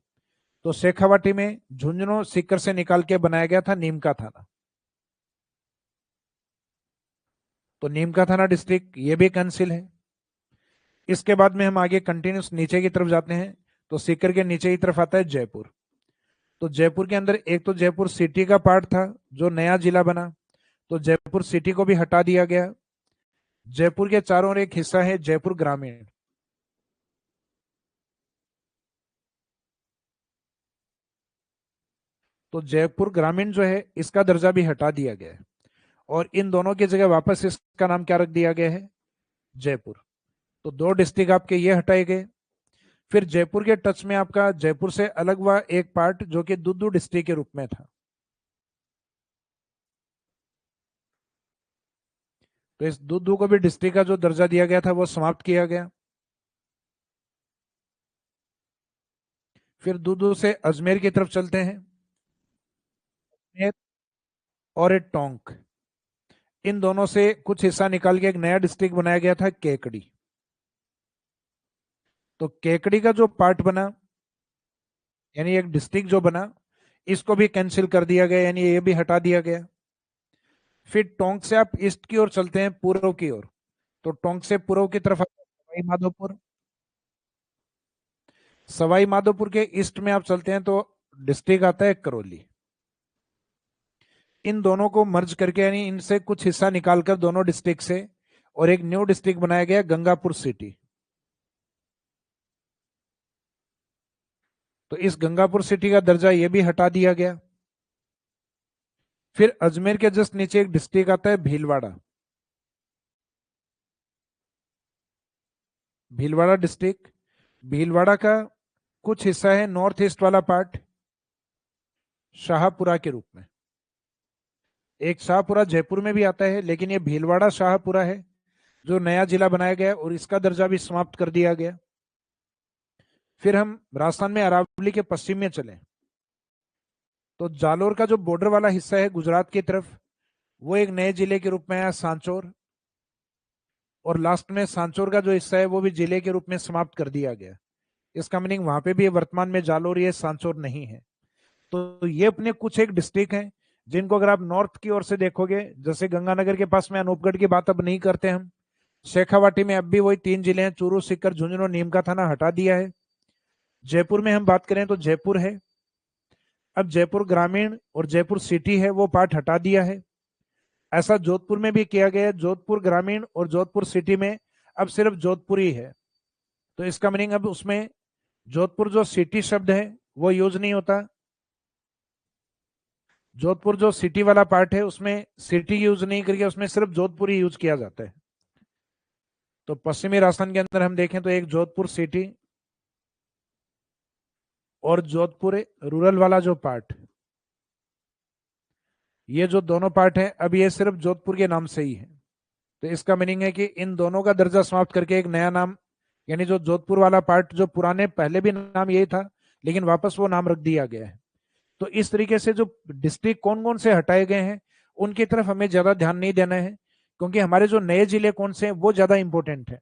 तो शेखावाटी में झुंझुनू सीकर से निकाल के बनाया गया था नीमका थाना। तो नीमका थाना डिस्ट्रिक्ट ये भी कैंसिल है। इसके बाद में हम आगे कंटिन्यूस नीचे की तरफ जाते हैं। तो सीकर के नीचे की तरफ आता है जयपुर। तो जयपुर के अंदर एक तो जयपुर सिटी का पार्ट था जो नया जिला बना, तो जयपुर सिटी को भी हटा दिया गया। जयपुर के चारों ओर एक हिस्सा है जयपुर ग्रामीण। तो जयपुर ग्रामीण जो है इसका दर्जा भी हटा दिया गया है और इन दोनों की जगह वापस इसका नाम क्या रख दिया गया है, जयपुर। तो 2 डिस्ट्रिक्ट आपके ये हटाए गए। फिर जयपुर के टच में आपका जयपुर से अलग हुआ एक पार्ट जो कि दुद्दू डिस्ट्रिक्ट के रूप में था। तो इस दुद्दू को भी डिस्ट्रिक्ट का जो दर्जा दिया गया था वो समाप्त किया गया। फिर दुद्दू से अजमेर की तरफ चलते हैं। अजमेर और एक टोंक, इन दोनों से कुछ हिस्सा निकाल के एक नया डिस्ट्रिक्ट बनाया गया था, केकड़ी। तो केकड़ी का जो पार्ट बना, यानी एक डिस्ट्रिक्ट जो बना, इसको भी कैंसिल कर दिया गया, यानी ये भी हटा दिया गया। फिर टोंक से आप ईस्ट की ओर चलते हैं, पूर्व की ओर। तो टोंक से पूर्व की तरफ आता है सवाई माधोपुर। सवाई माधोपुर के ईस्ट में आप चलते हैं तो डिस्ट्रिक्ट आता है करौली। इन दोनों को मर्ज करके, यानी इनसे कुछ हिस्सा निकालकर दोनों डिस्ट्रिक्ट से, और एक न्यू डिस्ट्रिक्ट बनाया गया, गंगापुर सिटी। तो इस गंगापुर सिटी का दर्जा यह भी हटा दिया गया। फिर अजमेर के जस्ट नीचे एक डिस्ट्रिक्ट आता है भीलवाड़ा। भीलवाड़ा डिस्ट्रिक्ट, भीलवाड़ा का कुछ हिस्सा है नॉर्थ ईस्ट वाला पार्ट, शाहपुरा के रूप में। एक शाहपुरा जयपुर में भी आता है, लेकिन ये भीलवाड़ा शाहपुरा है जो नया जिला बनाया गया और इसका दर्जा भी समाप्त कर दिया गया। फिर हम राजस्थान में अरावली के पश्चिम में चले तो जालोर का जो बॉर्डर वाला हिस्सा है गुजरात की तरफ, वो एक नए जिले के रूप में आया, सांचौर। और लास्ट में सांचौर का जो हिस्सा है वो भी जिले के रूप में समाप्त कर दिया गया। इसका मीनिंग वहां पे भी वर्तमान में जालोर, ये सांचौर नहीं है। तो ये अपने कुछ एक डिस्ट्रिक्ट हैं जिनको अगर आप नॉर्थ की ओर से देखोगे, जैसे गंगानगर के पास में अनूपगढ़ की बात अब नहीं करते हम, शेखावाटी में अब भी वही 3 जिले हैं, चूरू, सीकर, झुंझुनू, नीम का थाना हटा दिया है। जयपुर में हम बात करें तो जयपुर है, अब जयपुर ग्रामीण और जयपुर सिटी है वो पार्ट हटा दिया है। ऐसा जोधपुर में भी किया गया है, जोधपुर ग्रामीण और जोधपुर सिटी में अब सिर्फ जोधपुर ही है। तो इसका मीनिंग अब उसमें जोधपुर जो सिटी शब्द है वो यूज नहीं होता। जोधपुर जो सिटी वाला पार्ट है उसमें सिटी यूज नहीं करके उसमें सिर्फ जोधपुर ही यूज किया जाता है। तो पश्चिमी राजस्थान के अंदर हम देखें तो एक जोधपुर सिटी और जोधपुर रूरल वाला जो पार्ट, ये जो दोनों पार्ट है, अब ये सिर्फ जोधपुर के नाम से ही है। तो इसका मीनिंग है कि इन दोनों का दर्जा समाप्त करके एक नया नाम, यानी जो जोधपुर वाला पार्ट जो पुराने पहले भी नाम यही था लेकिन वापस वो नाम रख दिया गया है। तो इस तरीके से जो डिस्ट्रिक्ट कौन कौन से हटाए गए हैं उनकी तरफ हमें ज्यादा ध्यान नहीं देना है, क्योंकि हमारे जो नए जिले कौन से हैं वो ज्यादा इंपॉर्टेंट है।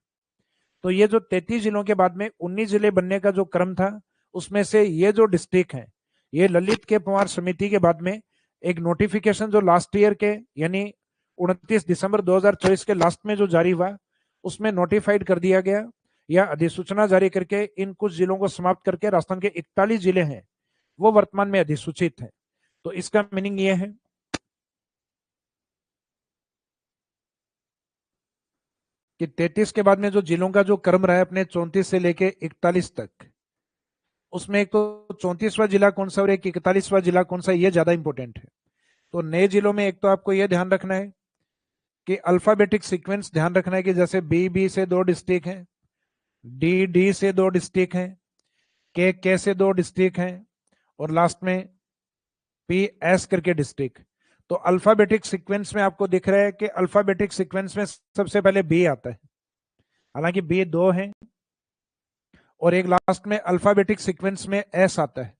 तो ये जो 33 जिलों के बाद में 19 जिले बनने का जो क्रम था, उसमें से ये जो डिस्ट्रिक्ट है, ये ललित के पंवार समिति के बाद में एक नोटिफिकेशन जो लास्ट ईयर के यानी 29 दिसंबर 2024 के लास्ट में जो जारी हुआ, उसमें नोटिफाइड कर दिया गया या अधिसूचना जारी करके इन कुछ जिलों को समाप्त करके राजस्थान के 41 जिले हैं वो वर्तमान में अधिसूचित है। तो इसका मीनिंग ये है कि 33 के बाद में जो जिलों का जो क्रम रहा है अपने 34 से लेके 41 तक, उसमें एक तो 34वां जिला कौन सा और एक 41वां जिला कौन सा, ये ज्यादा इंपॉर्टेंट है। तो नए जिलों में एक तो आपको यह ध्यान रखना है कि अल्फाबेटिक सीक्वेंस ध्यान रखना है कि जैसे बी से 2 डिस्ट्रिक्ट हैं, डी से 2 डिस्ट्रिक्ट हैं, के से 2 डिस्ट्रिक्ट हैं और लास्ट में पी एस करके डिस्ट्रिक्ट। तो अल्फाबेटिक सीक्वेंस में आपको दिख रहा है कि अल्फाबेटिक सीक्वेंस में सबसे पहले बी आता है, हालांकि बी 2 है और एक लास्ट में अल्फाबेटिक सीक्वेंस में एस आता है।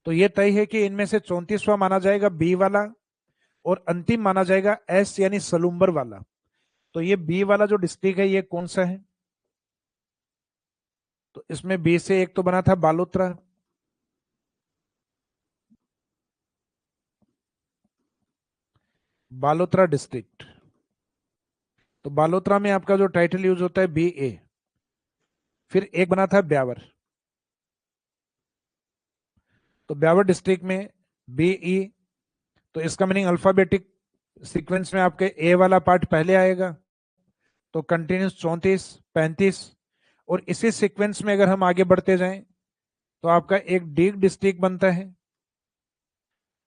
तो ये तय है कि इनमें से 34वां माना जाएगा बी वाला और अंतिम माना जाएगा एस यानी सलूम्बर वाला। तो ये बी वाला जो डिस्ट्रिक्ट है ये कौन सा है, तो इसमें बी से एक तो बना था बालोतरा, बालोतरा डिस्ट्रिक्ट। तो बालोतरा में आपका जो टाइटल यूज होता है बी ए। फिर एक बना था ब्यावर, तो ब्यावर डिस्ट्रिक्ट में बी ई। तो इसका मीनिंग अल्फाबेटिक सीक्वेंस में आपके ए वाला पार्ट पहले आएगा, तो कंटिन्यूस 34 35। और इसी सीक्वेंस में अगर हम आगे बढ़ते जाएं तो आपका एक डीग डिस्ट्रिक्ट बनता है,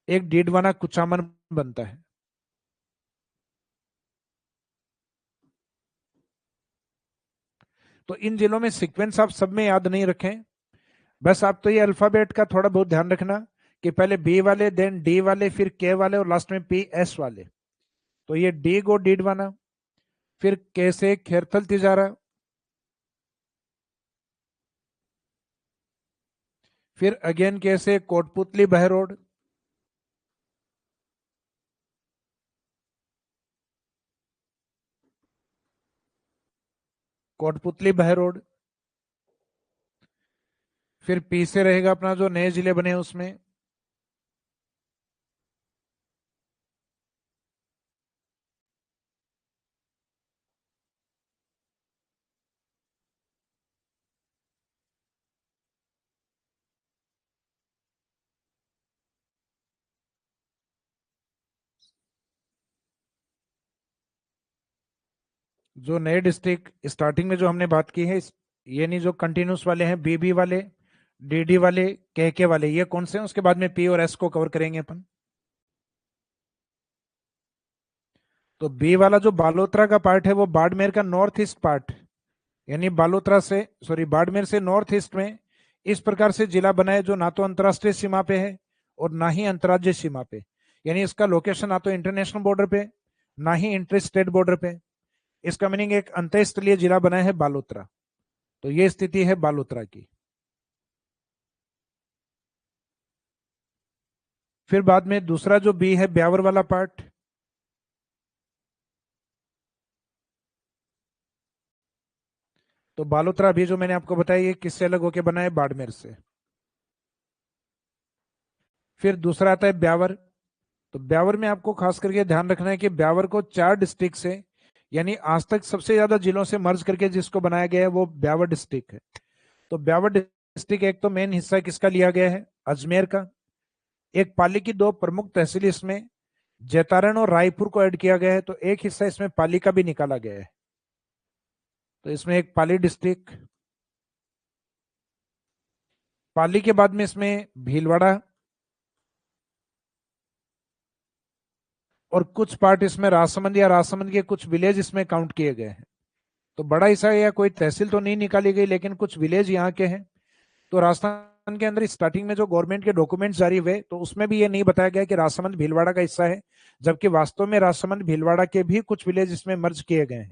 एक डीडवाना कुचामन बनता है। तो इन जिलों में सीक्वेंस आप सब में याद नहीं रखें, बस आप तो ये अल्फाबेट का थोड़ा बहुत ध्यान रखना कि पहले बी वाले, देन डी वाले, फिर के वाले और लास्ट में पी एस वाले। तो ये डीग और डीडवाना, फिर के से खेरथल तिजारा, फिर अगेन के से कोटपुतली बहरोड, कोटपुतली बहरोड। फिर पी से रहेगा अपना जो नए जिले बने उसमें जो नए डिस्ट्रिक्ट स्टार्टिंग में जो हमने बात की है, ये नहीं जो कंटिन्यूस वाले हैं, बीबी वाले, डीडी वाले, के वाले, ये कौन से हैं, उसके बाद में पी और एस को कवर करेंगे अपन। तो बी वाला जो बालोतरा का पार्ट है वो बाड़मेर का नॉर्थ ईस्ट पार्ट, यानी बालोतरा से सॉरी बाड़मेर से नॉर्थ ईस्ट में इस प्रकार से जिला बना है जो ना तो अंतरराष्ट्रीय सीमा पे है और ना ही अंतर्राज्यीय सीमा पे, यानी इसका लोकेशन ना तो इंटरनेशनल बॉर्डर पे ना ही इंटर स्टेट बॉर्डर पे। इसका मीनिंग एक अंतःस्थलीय जिला बना है बालोतरा। तो ये स्थिति है बालोतरा की। फिर बाद में दूसरा जो बी है ब्यावर वाला पार्ट, तो बालोतरा भी जो मैंने आपको बताया ये किससे अलग होकर बना है, बाड़मेर से। फिर दूसरा आता है ब्यावर। तो ब्यावर में आपको खास करके ध्यान रखना है कि ब्यावर को 4 डिस्ट्रिक्ट से, यानी आज तक सबसे ज्यादा जिलों से मर्ज करके जिसको बनाया गया है वो ब्यावर डिस्ट्रिक्ट है। तो ब्यावर डिस्ट्रिक्ट एक तो मेन हिस्सा किसका लिया गया है, अजमेर का। एक पाली की 2 प्रमुख तहसील इसमें जैतारण और रायपुर को ऐड किया गया है, तो एक हिस्सा इसमें पाली का भी निकाला गया है। तो इसमें एक पाली डिस्ट्रिक्ट, पाली के बाद में इसमें भीलवाड़ा और कुछ पार्ट इसमें राजसमंद या राजसमंद के कुछ विलेज इसमें काउंट किए गए हैं। तो बड़ा हिस्सा या कोई तहसील तो नहीं निकाली गई, लेकिन कुछ विलेज यहाँ के हैं। तो राजस्थान के अंदर स्टार्टिंग में जो गवर्नमेंट के डॉक्यूमेंट्स जारी हुए तो उसमें भी ये नहीं बताया गया कि राजसमंद भीलवाड़ा का हिस्सा है, जबकि वास्तव में राजसमंद भीलवाड़ा के भी कुछ विलेज इसमें मर्ज किए गए हैं।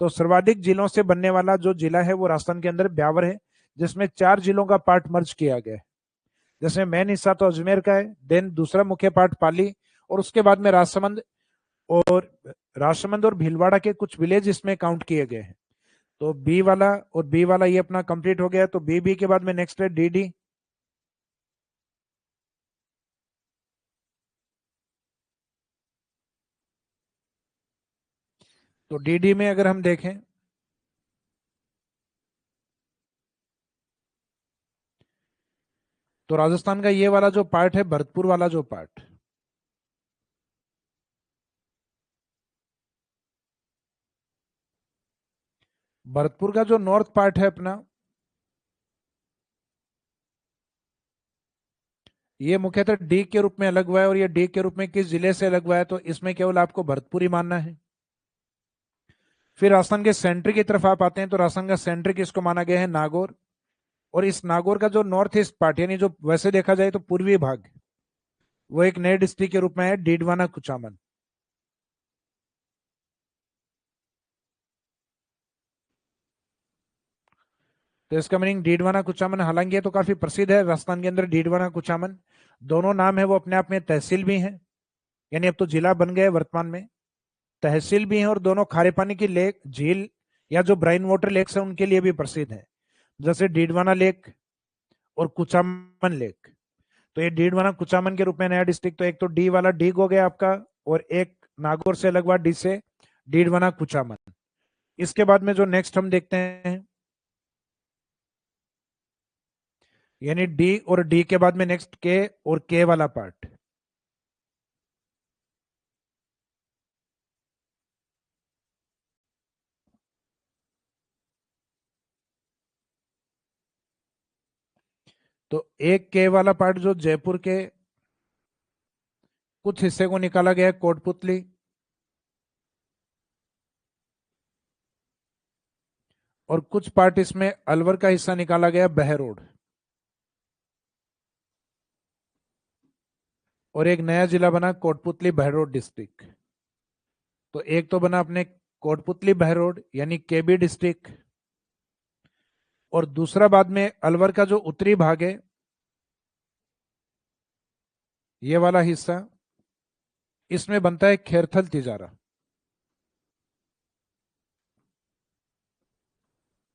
तो सर्वाधिक जिलों से बनने वाला जो जिला है वो राजस्थान के अंदर ब्यावर है, जिसमें 4 जिलों का पार्ट मर्ज किया गया है। जैसे मेन हिस्सा तो अजमेर का है, देन दूसरा मुख्य पार्ट पाली, और उसके बाद में और राजसमंद और भीलवाड़ा के कुछ विलेज इसमें काउंट किए गए हैं। तो बी वाला और बी वाला ये अपना कंप्लीट हो गया। तो बी के बाद में नेक्स्ट है डी। तो डी में अगर हम देखें तो राजस्थान का ये वाला जो पार्ट है, भरतपुर वाला जो पार्ट, भरतपुर का जो नॉर्थ पार्ट है अपना, ये मुख्यतः डी के रूप में अलग हुआ है। और ये डी के रूप में किस जिले से अलग हुआ है, तो इसमें केवल आपको भरतपुर ही मानना है। फिर राजस्थान के सेंटर की तरफ आप आते हैं तो राजस्थान का सेंटर किसको माना गया है, नागौर। और इस नागौर का जो नॉर्थ ईस्ट पार्ट, यानी जो वैसे देखा जाए तो पूर्वी भाग, वो एक नए डिस्ट्रिक्ट के रूप में है, डीडवाना कुचामन। तो इसका मीनिंग डीडवाना कुचामन, हालांकि ये तो काफी प्रसिद्ध है राजस्थान के अंदर डीडवाना कुचामन। दोनों नाम है वो अपने आप में तहसील भी हैं, यानी अब तो जिला बन गए वर्तमान में, तहसील भी हैं, और दोनों खारे पानी की लेक झील या जो ब्राइन वाटर लेक्स हैं उनके लिए भी प्रसिद्ध है, जैसे डीडवाना लेक और कुचामन लेक। तो ये डीडवाना कुचामन के रूप में नया डिस्ट्रिक्ट, तो एक तो डी वाला डीग हो गया आपका, और एक नागौर से अलग हुआ डी से डीडवाना कुचामन। इसके बाद में जो नेक्स्ट हम देखते हैं, यानी डी और डी के बाद में नेक्स्ट के और के वाला पार्ट। तो एक के वाला पार्ट जो जयपुर के कुछ हिस्से को निकाला गया है, कोटपुतली, और कुछ पार्ट इसमें अलवर का हिस्सा निकाला गया बहरोड, और एक नया जिला बना कोटपुतली बहरोड डिस्ट्रिक्ट। तो एक तो बना अपने कोटपुतली बहरोड यानी केबी डिस्ट्रिक्ट, और दूसरा बाद में अलवर का जो उत्तरी भाग है, ये वाला हिस्सा, इसमें बनता है खेरथल तिजारा।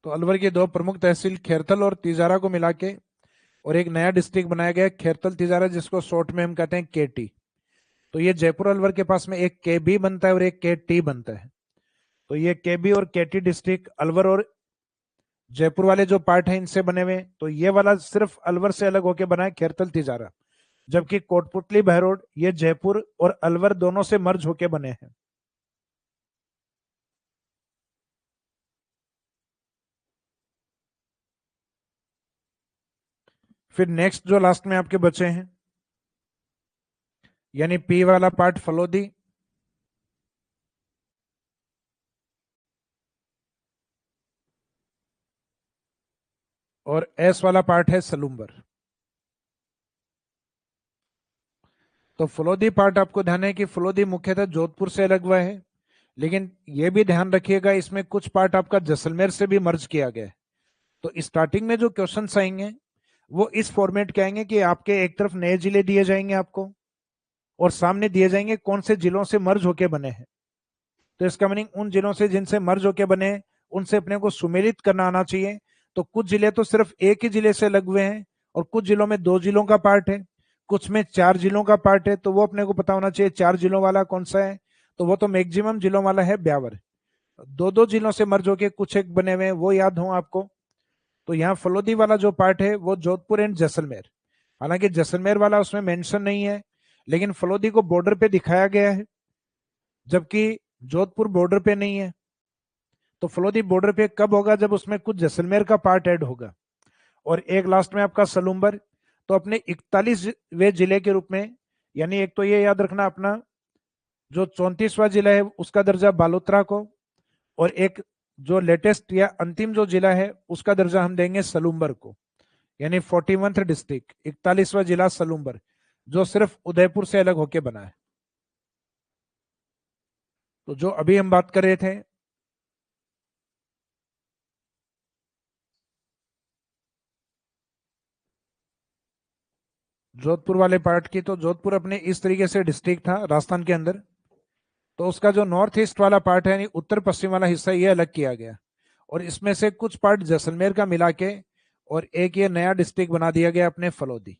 तो अलवर की दो प्रमुख तहसील खेरथल और तिजारा को मिला के और एक नया डिस्ट्रिक्ट बनाया गया खेरथल तिजारा, जिसको शॉर्ट में हम कहते हैं केटी। तो ये जयपुर अलवर के पास में एक के बी बनता है और एक के टी बनता है। तो ये के बी और के टी डिस्ट्रिक्ट अलवर और जयपुर वाले जो पार्ट है इनसे बने हुए। तो ये वाला सिर्फ अलवर से अलग होकर बना है खेरथल तिजारा, जबकि कोटपुतली बहरोड ये जयपुर और अलवर दोनों से मर्ज होके बने हैं। फिर नेक्स्ट जो लास्ट में आपके बचे हैं, यानी पी वाला पार्ट फलोदी, और एस वाला पार्ट है सलूम्बर। तो फलोदी पार्ट आपको ध्यान है कि फलोदी मुख्यतः जोधपुर से अलग हुआ है, लेकिन यह भी ध्यान रखिएगा इसमें कुछ पार्ट आपका जैसलमेर से भी मर्ज किया गया है। तो स्टार्टिंग में जो क्वेश्चंस आएंगे वो इस फॉर्मेट के आएंगे कि आपके एक तरफ नए जिले दिए जाएंगे आपको, और सामने दिए जाएंगे कौन से जिलों से मर्ज होके बने हैं। तो इसका मीनिंग उन जिलों से जिनसे मर्ज होके बने हैं उनसे अपने को सुमेलित करना आना चाहिए। तो कुछ जिले तो सिर्फ एक ही जिले से लग हुए हैं, और कुछ जिलों में 2 जिलों का पार्ट है, कुछ में 4 जिलों का पार्ट है। तो वो अपने को पता होना चाहिए 4 जिलों वाला कौन सा है, तो वो तो मैक्सिमम जिलों वाला है ब्यावर। 2-2 जिलों से मर्ज होके कुछ एक बने हुए हैं, वो याद हो आपको। तो यहाँ फलोदी वाला जो पार्ट है वो जोधपुर एंड जैसलमेर, हालांकि जैसलमेर वाला उसमें मेंशन नहीं है, लेकिन फलोदी को बॉर्डर पे दिखाया गया है, जबकि जोधपुर बॉर्डर पे नहीं है। तो फलोदी बॉर्डर पे कब होगा, जब उसमें कुछ जैसलमेर का पार्ट ऐड होगा। और एक लास्ट में आपका सलूम्बर, तो अपने 41वें जिले के रूप में, यानी एक तो ये याद रखना अपना जो 34वां जिला है उसका दर्जा बालोतरा को, और एक जो लेटेस्ट या अंतिम जो जिला है उसका दर्जा हम देंगे सलूम्बर को, यानी 41th डिस्ट्रिक्ट, 41वां जिला सलूम्बर, जो सिर्फ उदयपुर से अलग होके बना है। तो जो अभी हम बात कर रहे थे, जोधपुर वाले पार्ट की, तो जोधपुर अपने इस तरीके से डिस्ट्रिक्ट था राजस्थान के अंदर। तो उसका जो नॉर्थ ईस्ट वाला पार्ट है, यानी उत्तर पश्चिम वाला हिस्सा, ये अलग किया गया, और इसमें से कुछ पार्ट जैसलमेर का मिला के और एक ये नया डिस्ट्रिक्ट बना दिया गया अपने फलोदी।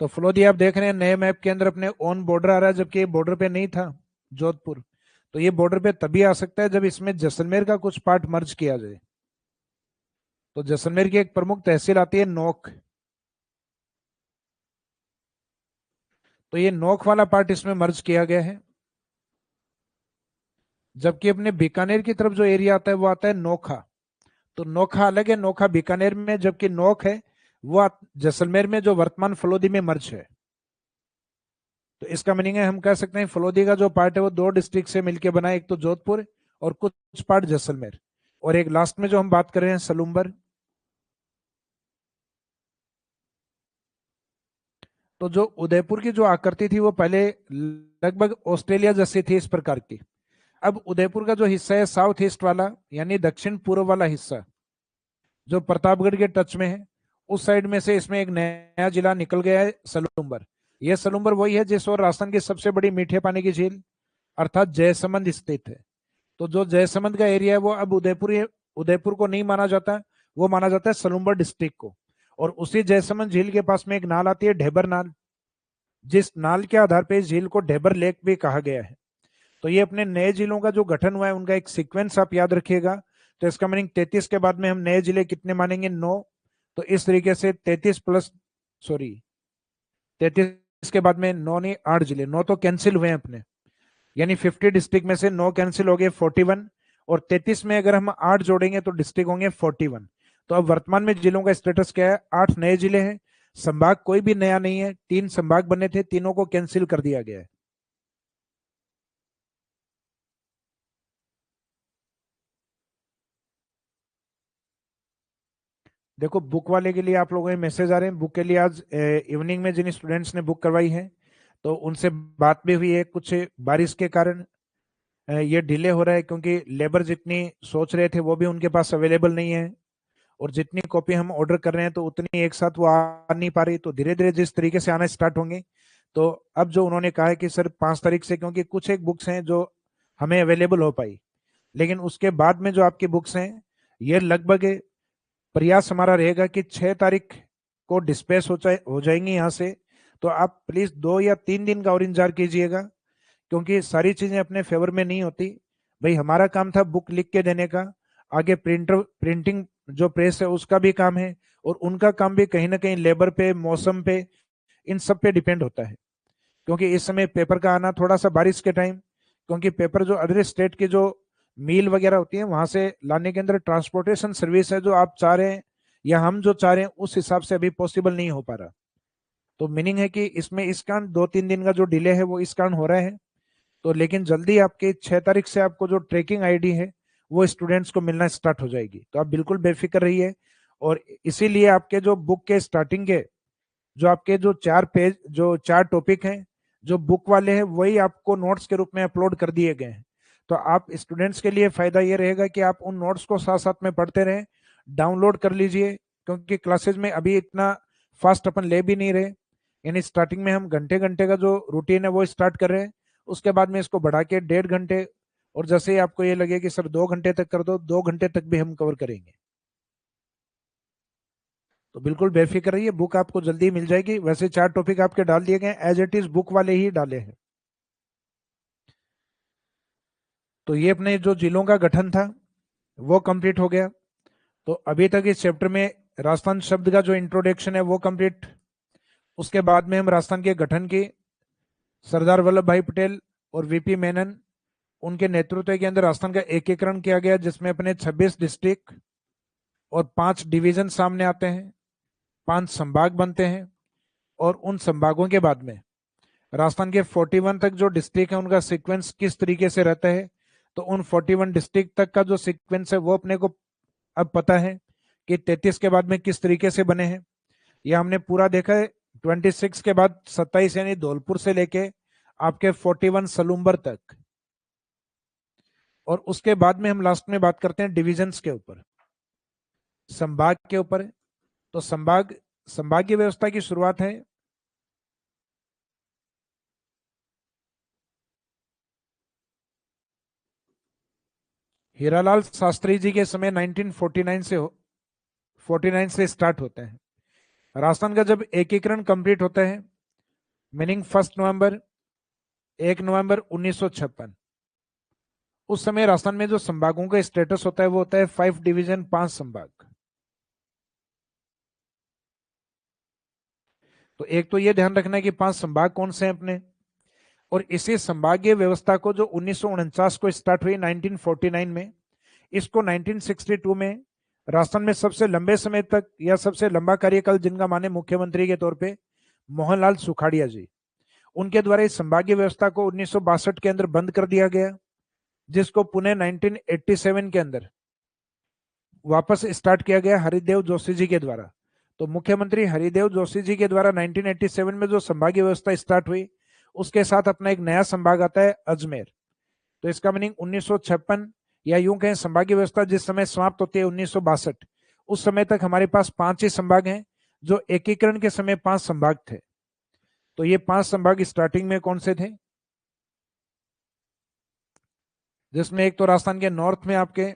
तो फलोदी आप देख रहे हैं नए मैप के अंदर अपने ऑन बॉर्डर आ रहा है, जबकि ये बॉर्डर पे नहीं था जोधपुर। तो ये बॉर्डर पे तभी आ सकता है जब इसमें जैसलमेर का कुछ पार्ट मर्ज किया जाए। तो जैसलमेर की एक प्रमुख तहसील आती है नोक। तो ये नोक वाला पार्ट इसमें मर्ज किया गया है। जबकि अपने बीकानेर की तरफ जो एरिया आता है वो आता है नोखा। तो नोखा अलग है, नोखा बीकानेर में, जबकि नोक है वो जैसलमेर में, जो वर्तमान फलोदी में मर्ज है। तो इसका मीनिंग है, हम कह सकते हैं फलोदी का जो पार्ट है वो दो डिस्ट्रिक्ट से मिलकर बना है, एक तो जोधपुर और कुछ पार्ट जैसलमेर, और एक लास्ट में जो हम बात कर रहे हैं सलूम्बर। तो जो उदयपुर की जो आकृति थी वो पहले लगभग ऑस्ट्रेलिया जैसी थी, इस प्रकार की। अब उदयपुर का जो हिस्सा है साउथ ईस्ट वाला, यानी दक्षिण पूर्व वाला हिस्सा, जो प्रतापगढ़ के टच में है, उस साइड में से इसमें एक नया जिला निकल गया है, सलूम्बर। यह सलूम्बर वही है जिस और राजस्थान की सबसे बड़ी मीठे पानी की झील अर्थात जयसमंद स्थित है। तो जो जयसमंद का एरिया है वो अब उदयपुर को नहीं माना जाता, वो माना जाता है सलूम्बर डिस्ट्रिक्ट को। और उसी जयसमंद झील के पास में एक नाल आती है, ढेबर नाल, जिस नाल के आधार पर इस झील को ढेबर लेक भी कहा गया है। तो ये अपने नए जिलों का जो गठन हुआ है उनका एक सीक्वेंस आप याद रखिएगा। तो इसका मीनिंग 33 के बाद में हम नए जिले कितने मानेंगे, 9। तो इस तरीके से 33 प्लस, सॉरी, 33 के बाद में 9 नहीं 8 जिले, 9 तो कैंसिल हुए हैं अपने, यानी 50 डिस्ट्रिक्ट में से 9 कैंसिल हो गए, 41। और 33 में अगर हम 8 जोड़ेंगे तो डिस्ट्रिक्ट होंगे 41। तो अब वर्तमान में जिलों का स्टेटस क्या है, 8 नए जिले हैं। संभाग कोई भी नया नहीं है, 3 संभाग बने थे, तीनों को कैंसिल कर दिया गया है। देखो बुक वाले के लिए आप लोगों के मैसेज आ रहे हैं, बुक के लिए आज इवनिंग में जिन स्टूडेंट्स ने बुक करवाई है तो उनसे बात भी हुई है। कुछ बारिश के कारण ये डिले हो रहा है, क्योंकि लेबर जितनी सोच रहे थे वो भी उनके पास अवेलेबल नहीं है, और जितनी कॉपी हम ऑर्डर कर रहे हैं तो उतनी एक साथ वो आ नहीं पा रही। तो धीरे धीरे जिस तरीके से आना स्टार्ट होंगे, तो अब जो उन्होंने कहा है कि सर 5 तारीख से, क्योंकि कुछ एक बुक्स हैं जो हमें अवेलेबल हो पाई, लेकिन उसके बाद में जो आपकी बुक्स हैं ये लगभग, प्रयास हमारा रहेगा कि 6 तारीख को डिस्पैच हो जाएंगी यहाँ से। तो आप प्लीज 2 या 3 दिन का और इंतजार कीजिएगा, क्योंकि सारी चीजें अपने फेवर में नहीं होती। भाई हमारा काम था बुक लिख के देने का, आगे प्रिंटिंग जो प्रेस है उसका भी काम है, और उनका काम भी कहीं ना कहीं लेबर पे, मौसम पे, इन सब पे डिपेंड होता है। क्योंकि इस समय पेपर का आना थोड़ा सा बारिश के टाइम, क्योंकि पेपर जो अदर स्टेट की जो मील वगैरह होती है वहां से लाने के अंदर ट्रांसपोर्टेशन सर्विस है जो आप चाह रहे हैं या हम जो चाह रहे हैं उस हिसाब से अभी पॉसिबल नहीं हो पा रहा। तो मीनिंग है कि इसमें इस कारण 2-3 दिन का जो डिले है वो इस कारण हो रहा है। तो लेकिन जल्दी आपके 6 तारीख से आपको जो ट्रैकिंग आईडी है वो स्टूडेंट्स को मिलना स्टार्ट हो जाएगी, तो आप बिल्कुल बेफिक्र रहिए। और इसीलिए आपके जो बुक के स्टार्टिंग के जो आपके जो 4 पेज, जो 4 टॉपिक हैं जो बुक वाले हैं, वही आपको नोट्स के रूप में अपलोड कर दिए गए हैं। तो आप स्टूडेंट्स के लिए फायदा ये रहेगा कि आप उन नोट्स को साथ साथ में पढ़ते रहें, डाउनलोड कर लीजिए, क्योंकि क्लासेज में अभी इतना फास्ट अपन ले भी नहीं रहे। यानी स्टार्टिंग में हम घंटे घंटे का जो रूटीन है वो स्टार्ट कर रहे हैं, उसके बाद में इसको बढ़ा के 1.5 घंटे, और जैसे ही आपको ये लगे कि सर 2 घंटे तक कर दो, 2 घंटे तक भी हम कवर करेंगे। तो बिल्कुल बेफिक्र रहिए, बुक आपको जल्दी मिल जाएगी। वैसे 4 टॉपिक आपके डाल दिए गए, एज इट इज बुक वाले ही डाले हैं। तो ये अपने जो जिलों का गठन था वो कंप्लीट हो गया। तो अभी तक इस चैप्टर में राजस्थान शब्द का जो इंट्रोडक्शन है वो कंप्लीट। उसके बाद में हम राजस्थान के गठन की, सरदार वल्लभ भाई पटेल और वीपी मेनन, उनके नेतृत्व के अंदर राजस्थान का एकीकरण किया गया, जिसमें अपने 26 डिस्ट्रिक्ट और 5 डिवीजन सामने आते हैं, 5 संभाग बनते हैं। और उन संभागों के बाद में राजस्थान के 41 तक जो डिस्ट्रिक्ट है उनका सीक्वेंस किस तरीके से रहता है, तो उन 41 डिस्ट्रिक्ट तक का जो सीक्वेंस है वो अपने को अब पता है कि 33 के बाद में किस तरीके से बने हैं। यह हमने पूरा देखा है। 26 के बाद 27 यानी धौलपुर से लेके आपके 41 सलूम्बर तक, और उसके बाद में हम लास्ट में बात करते हैं डिविजन्स के ऊपर, संभाग के ऊपर। तो संभागीय व्यवस्था की शुरुआत है हीरालाल शास्त्री जी के समय 1949 से स्टार्ट होते हैं। राजस्थान का जब एकीकरण कंप्लीट होता है, मीनिंग 1 नवंबर 1956, उस समय राजस्थान में जो संभागों का स्टेटस होता है वो होता है 5 डिवीजन, 5 संभाग। तो एक तो ये ध्यान रखना है कि 5 संभाग कौन से हैं अपने, और इसी संभागीय व्यवस्था को जो 1949 को स्टार्ट हुई 1949 में, इसको 1962 में राजस्थान में सबसे लंबे समय तक या सबसे लंबा कार्यकाल जिनका माने मुख्यमंत्री के तौर पे मोहनलाल सुखाड़िया जी, उनके द्वारा इस संभागीय व्यवस्था को 1962 के अंदर बंद कर दिया गया, जिसको पुणे 1987 के अंदर वापस स्टार्ट किया गया हरिदेव जोशी जी के द्वारा। तो मुख्यमंत्री हरिदेव जोशी जी के द्वारा 1987 में जो संभागीय व्यवस्था स्टार्ट हुई, उसके साथ अपना एक नया संभाग आता है अजमेर। तो इसका मीनिंग 1956 या यूं कहें संभागीय व्यवस्था जिस समय समाप्त होती है 1962, उस समय तक हमारे पास 5 ही संभाग हैं, जो एकीकरण के समय 5 संभाग थे। तो ये 5 संभाग स्टार्टिंग में कौन से थे, जिसमें एक तो राजस्थान के नॉर्थ में आपके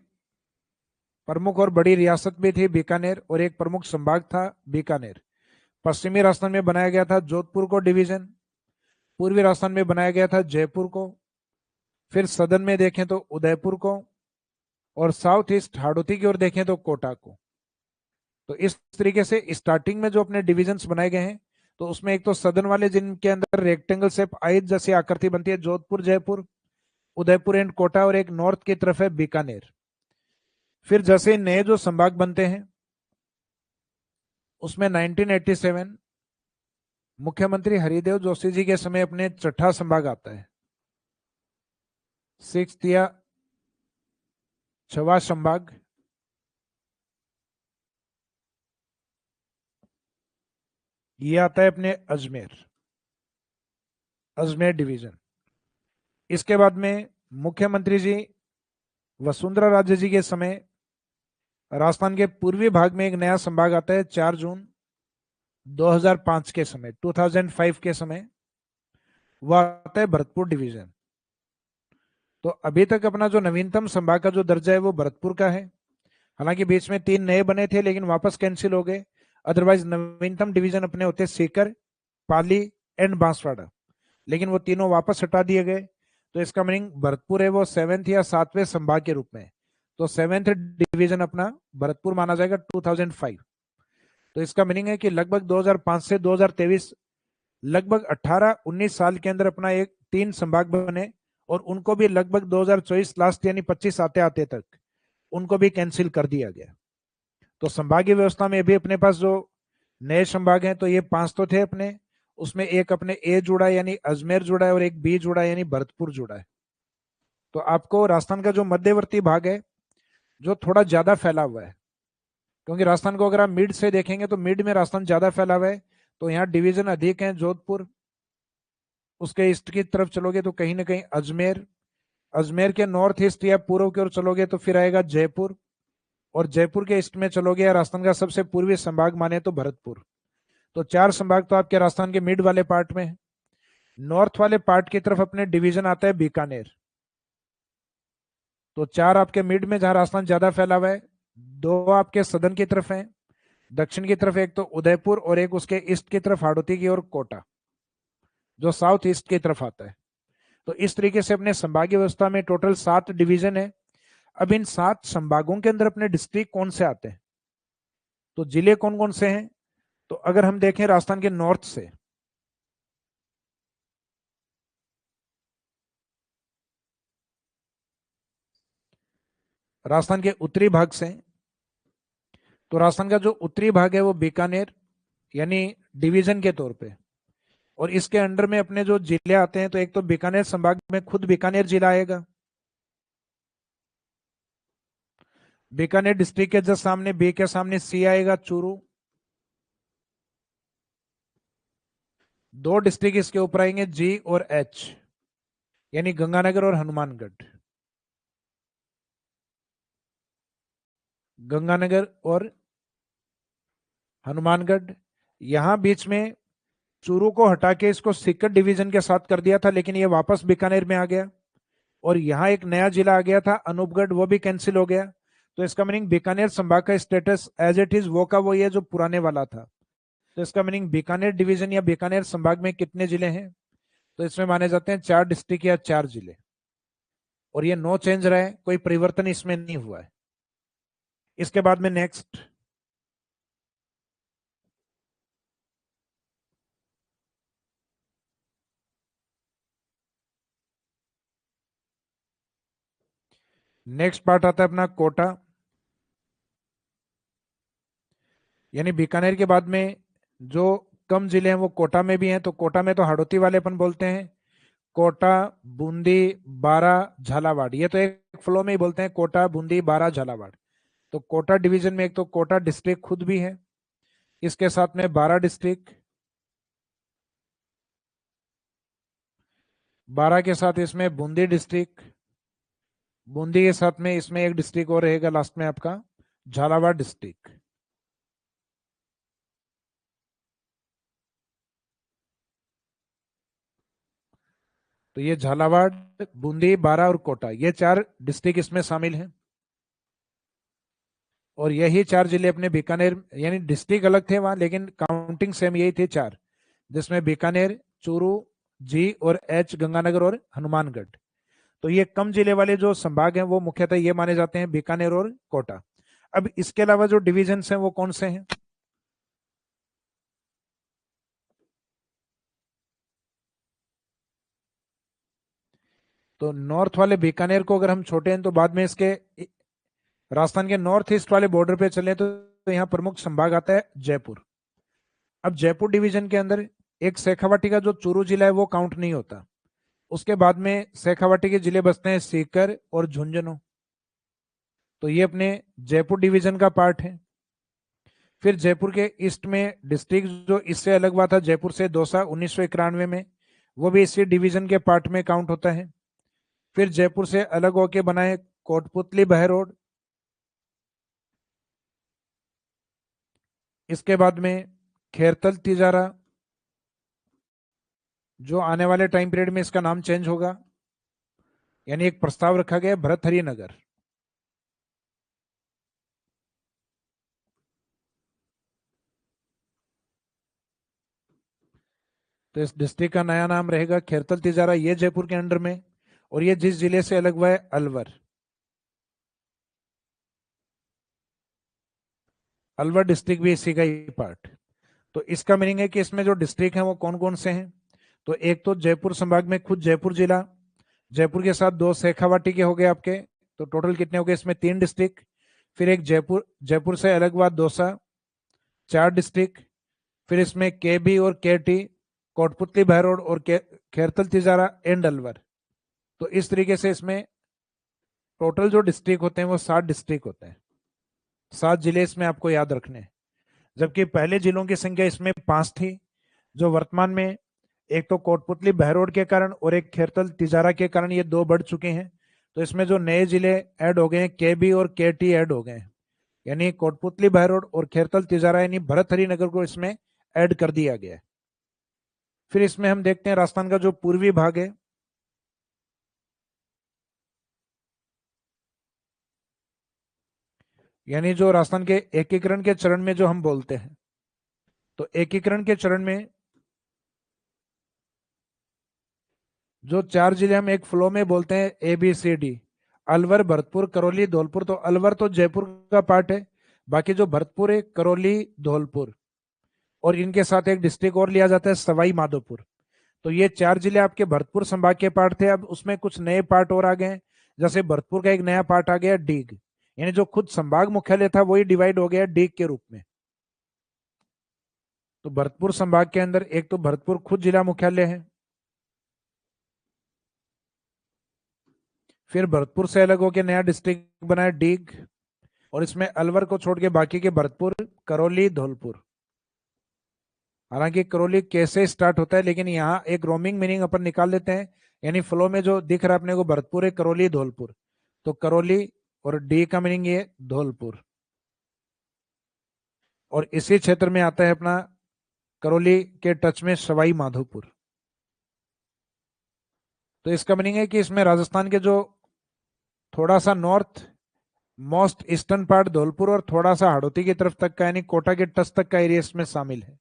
प्रमुख और बड़ी रियासत भी थी बीकानेर, और एक प्रमुख संभाग था बीकानेर। पश्चिमी राजस्थान में बनाया गया था जोधपुर को डिवीजन, पूर्वी राजस्थान में बनाया गया था जयपुर को, फिर सदन में देखें तो उदयपुर को, और साउथ ईस्ट हाड़ौती की ओर देखें तो कोटा को। तो इस तरीके से स्टार्टिंग में जो अपने डिविजन्स बनाए गए हैं, तो उसमें एक तो सदन वाले जिनके अंदर रेक्टेंगल शेप आई जैसी आकृति बनती है, जोधपुर, जयपुर, उदयपुर एंड कोटा, और एक नॉर्थ की तरफ है बीकानेर। फिर जैसे नए जो संभाग बनते हैं, उसमें 1987 मुख्यमंत्री हरिदेव जोशी जी के समय अपने छठा संभाग आता है, 6th या 6वां संभाग। ये आता है अपने अजमेर डिवीजन। इसके बाद में मुख्यमंत्री जी वसुंधरा राजे जी के समय राजस्थान के पूर्वी भाग में एक नया संभाग आता है 4 जून 2005 के समय, 2005 के समय, वह आता है भरतपुर डिवीजन। तो अभी तक अपना जो नवीनतम संभाग का जो दर्जा है वो भरतपुर का है। हालांकि बीच में 3 नए बने थे लेकिन वापस कैंसिल हो गए। अदरवाइज नवीनतम डिवीजन अपने होते सीकर, पाली एंड बांसवाड़ा, लेकिन वो तीनों वापस हटा दिए गए। तो इसका मीनिंग भरतपुर है वो 7th या 7वें संभाग के रूप में, तो 7th डिवीजन अपना भरतपुर माना जाएगा 2005। तो इसका मीनिंग है कि लगभग 2005 से 2023 लगभग 18-19 साल के अंदर अपना एक 3 संभाग बने, और उनको भी लगभग 2024 लास्ट यानी 25 आते आते तक उनको भी कैंसिल कर दिया गया। तो संभागीय व्यवस्था में भी अपने पास जो नए संभाग हैं, तो ये 5 तो थे अपने, उसमें एक अपने ए जुड़ा यानी अजमेर जुड़ा है, और एक बी जुड़ा यानी भरतपुर जुड़ा है। तो आपको राजस्थान का जो मध्यवर्ती भाग है जो थोड़ा ज्यादा फैला हुआ है, क्योंकि राजस्थान को अगर आप मिड से देखेंगे तो मिड में राजस्थान ज्यादा फैला हुआ है, तो यहाँ डिवीजन अधिक है जोधपुर। उसके ईस्ट की तरफ चलोगे तो कहीं ना कहीं अजमेर, अजमेर के नॉर्थ ईस्ट या पूर्व की ओर चलोगे तो फिर आएगा जयपुर, और जयपुर के ईस्ट में चलोगे या राजस्थान का सबसे पूर्वी संभाग माने तो भरतपुर। तो 4 संभाग तो आपके राजस्थान के मिड वाले पार्ट में है। नॉर्थ वाले पार्ट की तरफ अपने डिवीजन आता है बीकानेर। तो 4 आपके मिड में जहां राजस्थान ज्यादा फैला हुआ है, 2 आपके सदन की तरफ है, दक्षिण की तरफ एक तो उदयपुर, और एक उसके ईस्ट की तरफ हाड़ौती की ओर कोटा, जो साउथ ईस्ट की तरफ आता है। तो इस तरीके से अपने संभागीय व्यवस्था में टोटल 7 डिवीजन है। अब इन 7 संभागों के अंदर अपने डिस्ट्रिक्ट कौन से आते हैं, तो जिले कौन कौन से हैं, तो अगर हम देखें राजस्थान के नॉर्थ से, राजस्थान के उत्तरी भाग से, तो राजस्थान का जो उत्तरी भाग है वो बीकानेर यानी डिवीजन के तौर पे, और इसके अंडर में अपने जो जिले आते हैं, तो एक तो बीकानेर संभाग में खुद बीकानेर जिला आएगा, बीकानेर डिस्ट्रिक्ट के जस्ट सामने बी के सामने सी आएगा, चूरू। दो डिस्ट्रिक्ट इसके ऊपर आएंगे जी और एच, यानी गंगानगर और हनुमानगढ़। गंगानगर और हनुमानगढ़। यहां बीच में चूरू को हटा के इसको सीकर डिवीजन के साथ कर दिया था, लेकिन ये वापस बीकानेर में आ गया। और यहाँ एक नया जिला आ गया था अनूपगढ़, वो भी कैंसिल हो गया। तो इसका मीनिंग बीकानेर संभाग का स्टेटस एज इट इज वो का वो है जो पुराने वाला था। तो इसका मीनिंग बीकानेर डिवीजन या बीकानेर संभाग में कितने जिले हैं? तो इसमें माने जाते हैं 4 डिस्ट्रिक्ट या 4 जिले। और ये नो चेंज रहा है, कोई परिवर्तन इसमें नहीं हुआ है। इसके बाद में नेक्स्ट, नेक्स्ट पार्ट आता है अपना कोटा। यानी बीकानेर के बाद में जो कम जिले हैं वो कोटा में भी हैं। तो कोटा में तो हाड़ौती वाले अपन बोलते हैं, कोटा, बूंदी, बारा, झालावाड़। ये तो एक फ्लो में ही बोलते हैं, कोटा, बूंदी, बारा, झालावाड़। तो कोटा डिवीजन में एक तो कोटा डिस्ट्रिक्ट खुद भी है, इसके साथ में बारा डिस्ट्रिक्ट, बारा के साथ इसमें बूंदी डिस्ट्रिक्ट, बूंदी के साथ में इसमें एक डिस्ट्रिक्ट और रहेगा लास्ट में आपका झालावाड़ डिस्ट्रिक्ट। तो ये झालावाड़, बूंदी, बारा और कोटा, ये 4 डिस्ट्रिक्ट इसमें शामिल हैं। और यही 4 जिले अपने बीकानेर, यानी डिस्ट्रिक्ट अलग थे वहां, लेकिन काउंटिंग सेम यही थे 4, जिसमें बीकानेर, चूरू, जी और एच, गंगानगर और हनुमानगढ़। तो ये कम जिले वाले जो संभाग हैं वो मुख्यतः ये माने जाते हैं बीकानेर और कोटा। अब इसके अलावा जो डिविजन हैं वो कौन से हैं? तो नॉर्थ वाले बीकानेर को अगर हम छोटे हैं तो बाद में इसके राजस्थान के नॉर्थ ईस्ट वाले बॉर्डर पे चले तो यहाँ प्रमुख संभाग आता है जयपुर। अब जयपुर डिवीजन के अंदर एक शेखावाटी का जो चूरू जिला है वो काउंट नहीं होता। उसके बाद में शेखावाटी के जिले बसते हैं सीकर और झुंझुनू। तो ये अपने जयपुर डिवीजन का पार्ट है। फिर जयपुर के ईस्ट में डिस्ट्रिक्ट जो इससे अलग हुआ था जयपुर से दौसा 1991 में, वो भी इसी डिवीजन के पार्ट में काउंट होता है। फिर जयपुर से अलग होके बना है कोटपुतली बहरोड। इसके बाद में खेरतल तिजारा, जो आने वाले टाइम पीरियड में इसका नाम चेंज होगा, यानी एक प्रस्ताव रखा गया भरथरी नगर। तो इस डिस्ट्रिक्ट का नया नाम रहेगा खेरतल तिजारा, ये जयपुर के अंडर में। और ये जिस जिले से अलग हुआ है अलवर, अलवर डिस्ट्रिक्ट भी इसी का ही पार्ट। तो इसका मीनिंग है कि इसमें जो डिस्ट्रिक्ट हैं वो कौन कौन से हैं? तो एक तो जयपुर संभाग में खुद जयपुर जिला, जयपुर के साथ 2 शेखावाटी के हो गए आपके, तो टोटल कितने हो गए इसमें 3 डिस्ट्रिक्ट। फिर एक जयपुर, जयपुर से अलग हुआ दौसा, 4 डिस्ट्रिक्ट। फिर इसमें के बी और के टी, कोटपुतली बहरोड और खेरतल तिजारा एंड अलवर। तो इस तरीके से इसमें टोटल जो डिस्ट्रिक्ट होते हैं वो 7 डिस्ट्रिक्ट होते हैं। 7 जिले इसमें आपको याद रखने हैं। जबकि पहले जिलों की संख्या इसमें 5 थी, जो वर्तमान में एक तो कोटपुतली बहरोड के कारण और एक खेरतल तिजारा के कारण ये 2 बढ़ चुके हैं। तो इसमें जो नए जिले ऐड हो गए हैं के बी और के टी ऐड हो गए हैं, यानी कोटपुतली बहरोड और खेरतल तिजारा यानी भरथरी नगर को इसमें ऐड कर दिया गया है। फिर इसमें हम देखते हैं राजस्थान का जो पूर्वी भाग है, यानी जो राजस्थान के एकीकरण के चरण में जो हम बोलते हैं, तो एकीकरण के चरण में जो 4 जिले हम एक फ्लो में बोलते हैं A B C D, Alwar, Bharatpur, Karauli, Dholpur. तो अलवर तो जयपुर का पार्ट है, बाकी जो भरतपुर है, करौली, धौलपुर और इनके साथ एक डिस्ट्रिक्ट और लिया जाता है सवाई माधोपुर। तो ये 4 जिले आपके भरतपुर संभाग के पार्ट थे। अब उसमें कुछ नए पार्ट और आ गए हैं, जैसे भरतपुर का एक नया पार्ट आ गया डीग, यानी जो खुद संभाग मुख्यालय था वही डिवाइड हो गया डीग के रूप में। तो भरतपुर संभाग के अंदर एक तो भरतपुर खुद जिला मुख्यालय है, फिर भरतपुर से अलग होकर नया डिस्ट्रिक्ट बना है डीग, और इसमें अलवर को छोड़ के बाकी के भरतपुर, करौली, धौलपुर। हालांकि करौली कैसे स्टार्ट होता है, लेकिन यहाँ एक रोमिंग मीनिंग अपन निकाल लेते हैं, यानी फ्लो में जो दिख रहा है अपने को भरतपुर है, करौली, धौलपुर। तो करौली और डी का मीनिंग ये धौलपुर। और इसी क्षेत्र में आता है अपना करौली के टच में सवाई माधोपुर। तो इसका मीनिंग है कि इसमें राजस्थान के जो थोड़ा सा north most eastern part Dholpur और थोड़ा सा हाड़ौती की तरफ तक का यानी कोटा के टच तक का एरिया इसमें शामिल है।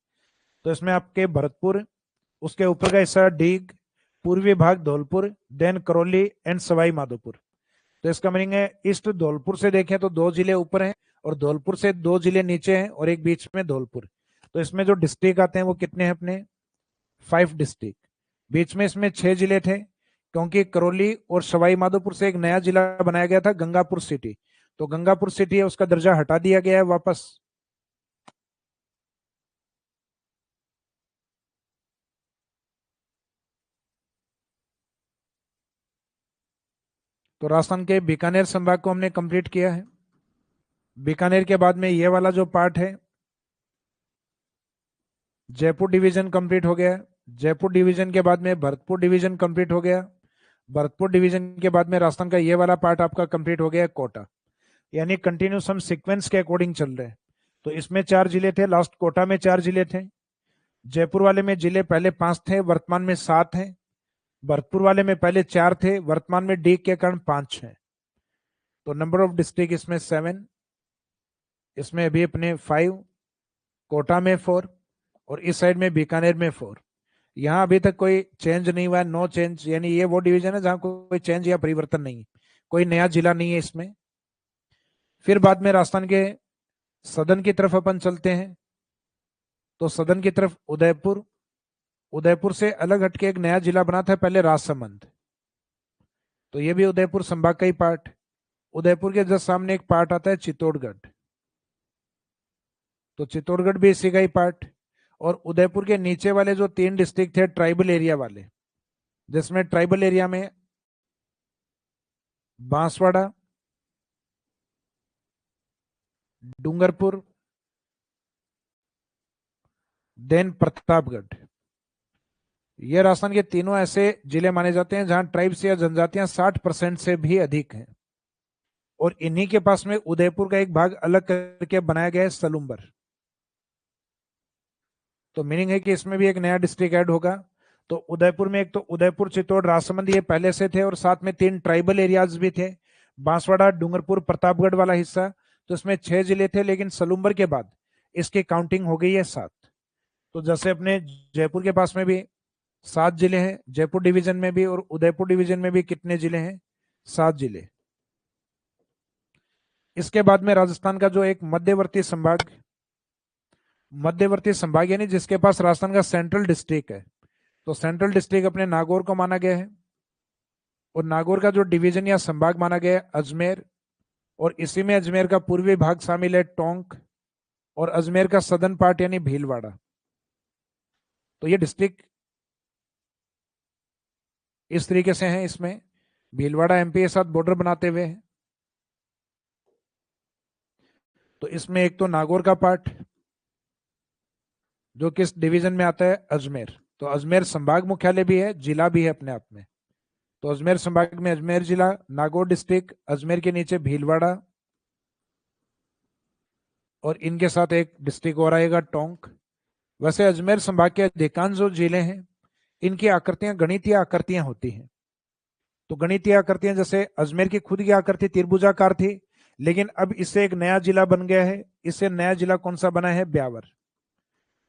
तो इसमें आपके भरतपुर, उसके ऊपर का हिस्सा डीग, पूर्वी भाग धौलपुर, देन करौली एंड सवाई माधोपुर। तो इसका मीनिंग है ईस्ट धौलपुर से देखें तो 2 जिले ऊपर हैं और धौलपुर से 2 जिले नीचे हैं और एक बीच में धौलपुर। तो इसमें जो डिस्ट्रिक्ट आते हैं वो कितने हैं अपने 5 डिस्ट्रिक्ट। बीच में इसमें 6 जिले थे क्योंकि करौली और सवाई माधोपुर से एक नया जिला बनाया गया था गंगापुर सिटी। तो गंगापुर सिटी है उसका दर्जा हटा दिया गया है वापस। तो राजस्थान के बीकानेर संभाग को हमने कंप्लीट किया है। बीकानेर के बाद में ये वाला जो पार्ट है जयपुर डिवीजन कंप्लीट हो गया। जयपुर डिवीजन के बाद में भरतपुर डिवीजन कंप्लीट हो गया। भरतपुर डिवीजन के बाद में राजस्थान का ये वाला पार्ट आपका कंप्लीट हो गया कोटा। यानी कंटिन्यूस हम सीक्वेंस के अकॉर्डिंग चल रहे हैं। तो इसमें 4 जिले थे, लास्ट कोटा में 4 जिले थे। जयपुर वाले में जिले पहले 5 थे, वर्तमान में 7 हैं। भरतपुर वाले में पहले 4 थे, वर्तमान में डी के कारण 5 हैं। तो नंबर ऑफ डिस्ट्रिक्ट इसमें 7, इसमें अभी अपने 5, कोटा में 4 और इस साइड में बीकानेर में 4। यहाँ अभी तक कोई चेंज नहीं हुआ है, नो चेंज। यानी ये वो डिवीजन है जहां कोई चेंज या परिवर्तन नहीं है, कोई नया जिला नहीं है इसमें। फिर बाद में राजस्थान के सदन की तरफ अपन चलते हैं। तो सदन की तरफ उदयपुर, उदयपुर से अलग हटके एक नया जिला बना था पहले राजसमंद। तो ये भी उदयपुर संभाग का ही पार्ट। उदयपुर के जस्ट सामने एक पार्ट आता है चित्तौड़गढ़, तो चित्तौड़गढ़ भी इसी का ही पार्ट। और उदयपुर के नीचे वाले जो 3 डिस्ट्रिक्ट थे ट्राइबल एरिया वाले, जिसमें ट्राइबल एरिया में बांसवाड़ा, डूंगरपुर, देन प्रतापगढ़। ये राजस्थान के तीनों ऐसे जिले माने जाते हैं जहां ट्राइब्स या जनजातियां 60% से भी अधिक हैं। और इन्हीं के पास में उदयपुर का एक भाग अलग करके बनाया गया है सलूम्बर। तो मीनिंग है कि इसमें भी एक नया डिस्ट्रिक्ट ऐड होगा। तो उदयपुर में एक तो उदयपुर, चित्तौड़, राजसमंद ये पहले से थे और साथ में 3 ट्राइबल एरियाज भी थे, बांसवाड़ा, डूंगरपुर, प्रतापगढ़ वाला हिस्सा। तो इसमें 6 जिले थे, लेकिन सलूम्बर के बाद इसकी काउंटिंग हो गई है 7। तो जैसे अपने जयपुर के पास में भी 7 जिले हैं, जयपुर डिवीजन में भी और उदयपुर डिवीजन में भी कितने जिले हैं? 7 जिले। इसके बाद में राजस्थान का जो एक मध्यवर्ती संभाग यानी जिसके पास राजस्थान का सेंट्रल डिस्ट्रिक्ट है, तो सेंट्रल डिस्ट्रिक्ट अपने नागौर को माना गया है। और नागौर का जो डिवीजन या संभाग माना गया है अजमेर, और इसी में अजमेर का पूर्वी भाग शामिल है टोंक, और अजमेर का सदर्न पार्ट यानी भीलवाड़ा। तो ये डिस्ट्रिक्ट इस तरीके से हैं। इसमें भीलवाड़ा एमपी के साथ बॉर्डर बनाते हुए है। तो इसमें एक तो नागौर का पार्ट जो किस डिवीजन में आता है? अजमेर। तो अजमेर संभाग मुख्यालय भी है, जिला भी है अपने आप में। तो अजमेर संभाग में अजमेर जिला, नागौर डिस्ट्रिक्ट, अजमेर के नीचे भीलवाड़ा, और इनके साथ एक डिस्ट्रिक्ट और आएगा टोंक। वैसे अजमेर संभाग के अधिकांश जो जिले हैं इनकी आकृतियां गणितीय आकृतियां होती हैं। तो गणितीय आकृतियां जैसे अजमेर की खुद की आकृति त्रिभुजाकार थी, लेकिन अब इससे एक नया जिला बन गया है। इससे नया जिला कौन सा बना है? ब्यावर।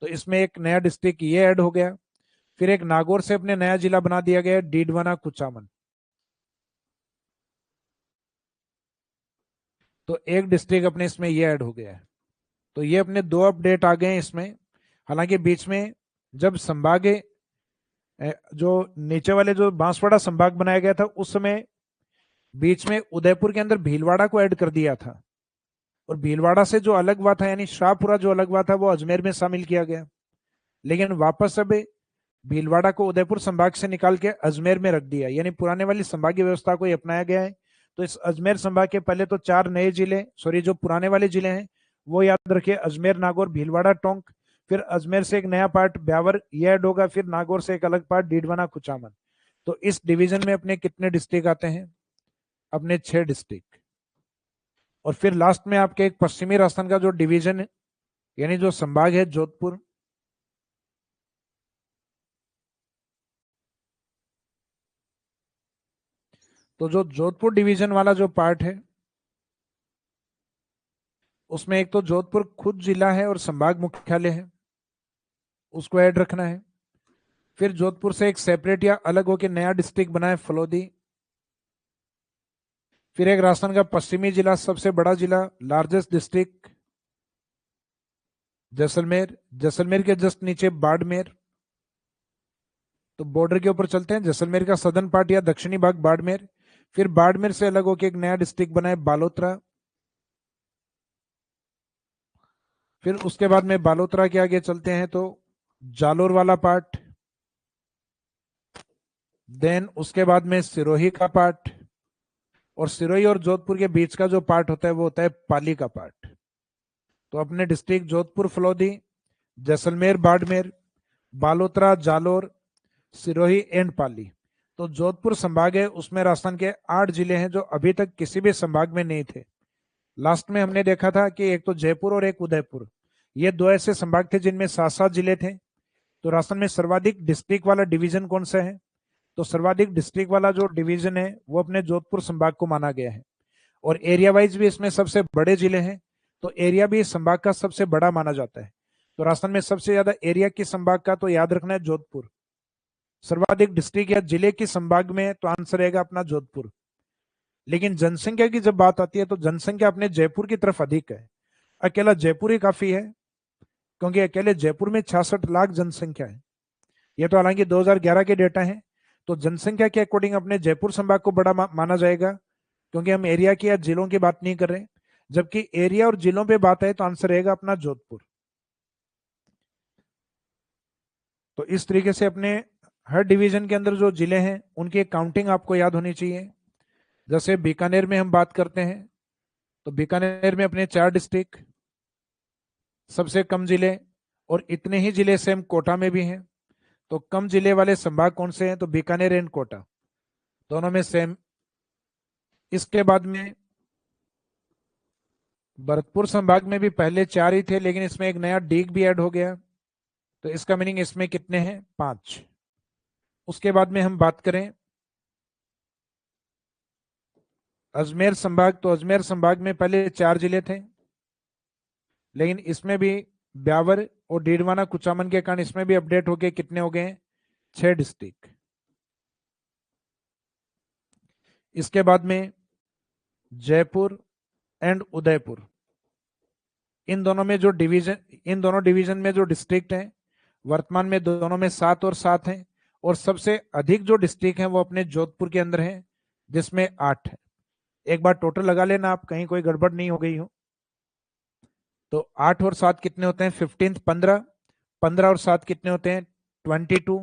तो इसमें एक नया डिस्ट्रिक्ट ये ऐड हो गया। फिर एक नागौर से अपने नया जिला बना दिया गया डीडवाना कुचामन। तो एक डिस्ट्रिक्ट अपने इसमें ये ऐड हो गया है। तो ये अपने 2 अपडेट आ गए हैं इसमें। हालांकि बीच में जब संभाग जो नीचे वाले जो बांसवाड़ा संभाग बनाया गया था उस समय बीच में उदयपुर के अंदर भीलवाड़ा को ऐड कर दिया था, और भीलवाड़ा से जो अलग हुआ था यानी शाहपुरा जो अलग हुआ था वो अजमेर में शामिल किया गया। लेकिन वापस अब भीलवाड़ा को उदयपुर संभाग से निकाल के अजमेर में रख दिया, यानी पुराने वाली संभागीय व्यवस्था को ही अपनाया गया है। तो इस अजमेर संभाग के पहले तो 4 नए जिले, सॉरी जो पुराने वाले जिले हैं वो याद रखिए, अजमेर, नागौर, भीलवाड़ा, टोंक। फिर अजमेर से एक नया पार्ट ब्यावर ये ऐड होगा, फिर नागौर से एक अलग पार्ट डीडवाना, कुचामन। तो इस डिवीजन में अपने कितने डिस्ट्रिक्ट आते हैं? अपने 6 डिस्ट्रिक्ट। और फिर लास्ट में आपके एक पश्चिमी राजस्थान का जो डिवीजन यानी जो संभाग है जोधपुर। तो जो जोधपुर डिवीजन वाला जो पार्ट है उसमें एक तो जोधपुर खुद जिला है और संभाग मुख्यालय है, उसको ऐड रखना है। फिर जोधपुर से एक सेपरेट या अलग होकर नया डिस्ट्रिक्ट बना है फलोदी। फिर एक राजस्थान का पश्चिमी जिला, सबसे बड़ा जिला, लार्जेस्ट डिस्ट्रिक्ट जैसलमेर। जैसलमेर के जस्ट नीचे बाड़मेर। तो बॉर्डर के ऊपर चलते हैं, जैसलमेर का सदर्न पार्ट या दक्षिणी भाग बाड़मेर। फिर बाड़मेर से अलग होकर एक नया डिस्ट्रिक्ट बना है बालोतरा। फिर उसके बाद में बालोतरा के आगे चलते हैं तो जालोर वाला पार्ट, देन उसके बाद में सिरोही का पार्ट, और सिरोही और जोधपुर के बीच का जो पार्ट होता है वो होता है पाली का पार्ट। तो अपने डिस्ट्रिक्ट जोधपुर, फलौदी, जैसलमेर, बाड़मेर, बालोतरा, जालोर, सिरोही एंड पाली। तो जोधपुर संभाग है, उसमें राजस्थान के 8 जिले हैं जो अभी तक किसी भी संभाग में नहीं थे। लास्ट में हमने देखा था कि एक तो जयपुर और एक उदयपुर, ये 2 ऐसे संभाग थे जिनमें 7-7 जिले थे। तो राजस्थान में सर्वाधिक डिस्ट्रिक्ट वाला डिवीजन कौन सा है? तो सर्वाधिक डिस्ट्रिक्ट वाला जो डिवीजन है वो अपने जोधपुर संभाग को माना गया है। और एरिया वाइज भी इसमें सबसे बड़े जिले हैं, तो एरिया भी इस संभाग का सबसे बड़ा माना जाता है। तो राजस्थान में सबसे ज्यादा एरिया किस संभाग का? तो याद रखना है जोधपुर। सर्वाधिक डिस्ट्रिक्ट या जिले की संभाग में तो आंसर रहेगा अपना जोधपुर। लेकिन जनसंख्या की जब बात आती है तो जनसंख्या अपने जयपुर की तरफ अधिक है। अकेला जयपुर ही काफी है, क्योंकि अकेले जयपुर में 66 लाख जनसंख्या है। ये तो हालांकि 2011 के डेटा है। तो जनसंख्या के अकॉर्डिंग अपने जयपुर संभाग को बड़ा माना जाएगा, क्योंकि हम एरिया की या जिलों की बात नहीं कर रहे। जबकि एरिया और जिलों पे बात है तो आंसर रहेगा अपना जोधपुर। तो इस तरीके से अपने हर डिवीजन के अंदर जो जिले हैं उनकी काउंटिंग आपको याद होनी चाहिए। जैसे बीकानेर में हम बात करते हैं तो बीकानेर में अपने 4 डिस्ट्रिक्ट, सबसे कम जिले, और इतने ही जिले सेम कोटा में भी हैं। तो कम जिले वाले संभाग कौन से हैं? तो बीकानेर एंड कोटा, दोनों में सेम। इसके बाद में भरतपुर संभाग में भी पहले 4 ही थे, लेकिन इसमें एक नया डीग भी ऐड हो गया। तो इसका मीनिंग इसमें कितने हैं? 5। उसके बाद में हम बात करें अजमेर संभाग, तो अजमेर संभाग में पहले 4 जिले थे, लेकिन इसमें भी ब्यावर और डीडवाना, कुचामन के कारण इसमें भी अपडेट हो गए, कितने हो गए? 6 डिस्ट्रिक्ट। इसके बाद में जयपुर एंड उदयपुर, इन दोनों डिवीजन में जो डिस्ट्रिक्ट हैं वर्तमान में दोनों में 7 और 7 हैं। और सबसे अधिक जो डिस्ट्रिक्ट हैं वो अपने जोधपुर के अंदर हैं, जिसमें 8 है। एक बार टोटल लगा लेना आप, कहीं कोई गड़बड़ नहीं हो गई हो। तो 8 और 7 कितने होते हैं? 15, 15। 15 और 7 कितने होते हैं? 22।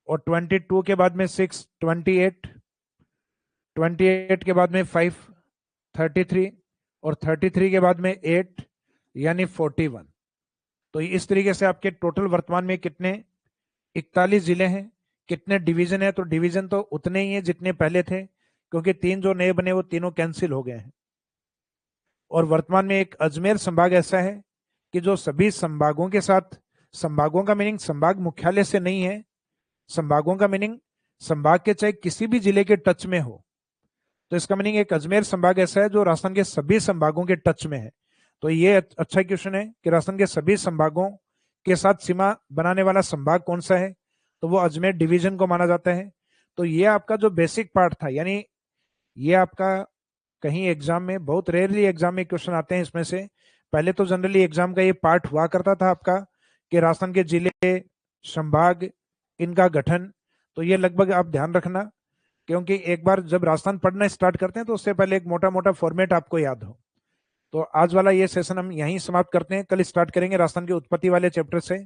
और 22 के बाद में 6, 28। 28 के बाद में 5, 33। और 33 के बाद में 8, यानी 41। तो इस तरीके से आपके टोटल वर्तमान में कितने? 41 जिले हैं। कितने डिवीजन है? तो डिवीजन तो उतने ही हैं जितने पहले थे, क्योंकि 3 जो नए बने वो तीनों कैंसिल हो गए हैं। और वर्तमान में एक अजमेर संभाग ऐसा है कि जो सभी संभागों के साथ, संभागों का मीनिंग संभाग मुख्यालय से नहीं है, संभागों का मीनिंग संभाग के चाहे किसी भी जिले के टच में हो। तो इसका मीनिंग एक अजमेर संभाग ऐसा है जो राजस्थान के सभी संभागों के टच में है। तो ये अच्छा क्वेश्चन है कि राजस्थान के सभी संभागों के साथ सीमा बनाने वाला संभाग कौन सा है? तो वो अजमेर डिवीजन को माना जाता है। तो ये आपका जो बेसिक पार्ट था, यानी ये आपका कहीं एग्जाम में, बहुत रेयरली एग्जाम में क्वेश्चन आते हैं इसमें से। पहले तो जनरली एग्जाम का ये पार्ट हुआ करता था आपका कि राजस्थान के जिले, संभाग, इनका गठन। तो ये लगभग आप ध्यान रखना, क्योंकि एक बार जब राजस्थान पढ़ना स्टार्ट करते हैं तो उससे पहले एक मोटा मोटा फॉर्मेट आपको याद हो। तो आज वाला ये सेशन हम यहीं समाप्त करते हैं, कल स्टार्ट करेंगे राजस्थान के उत्पत्ति वाले चैप्टर से।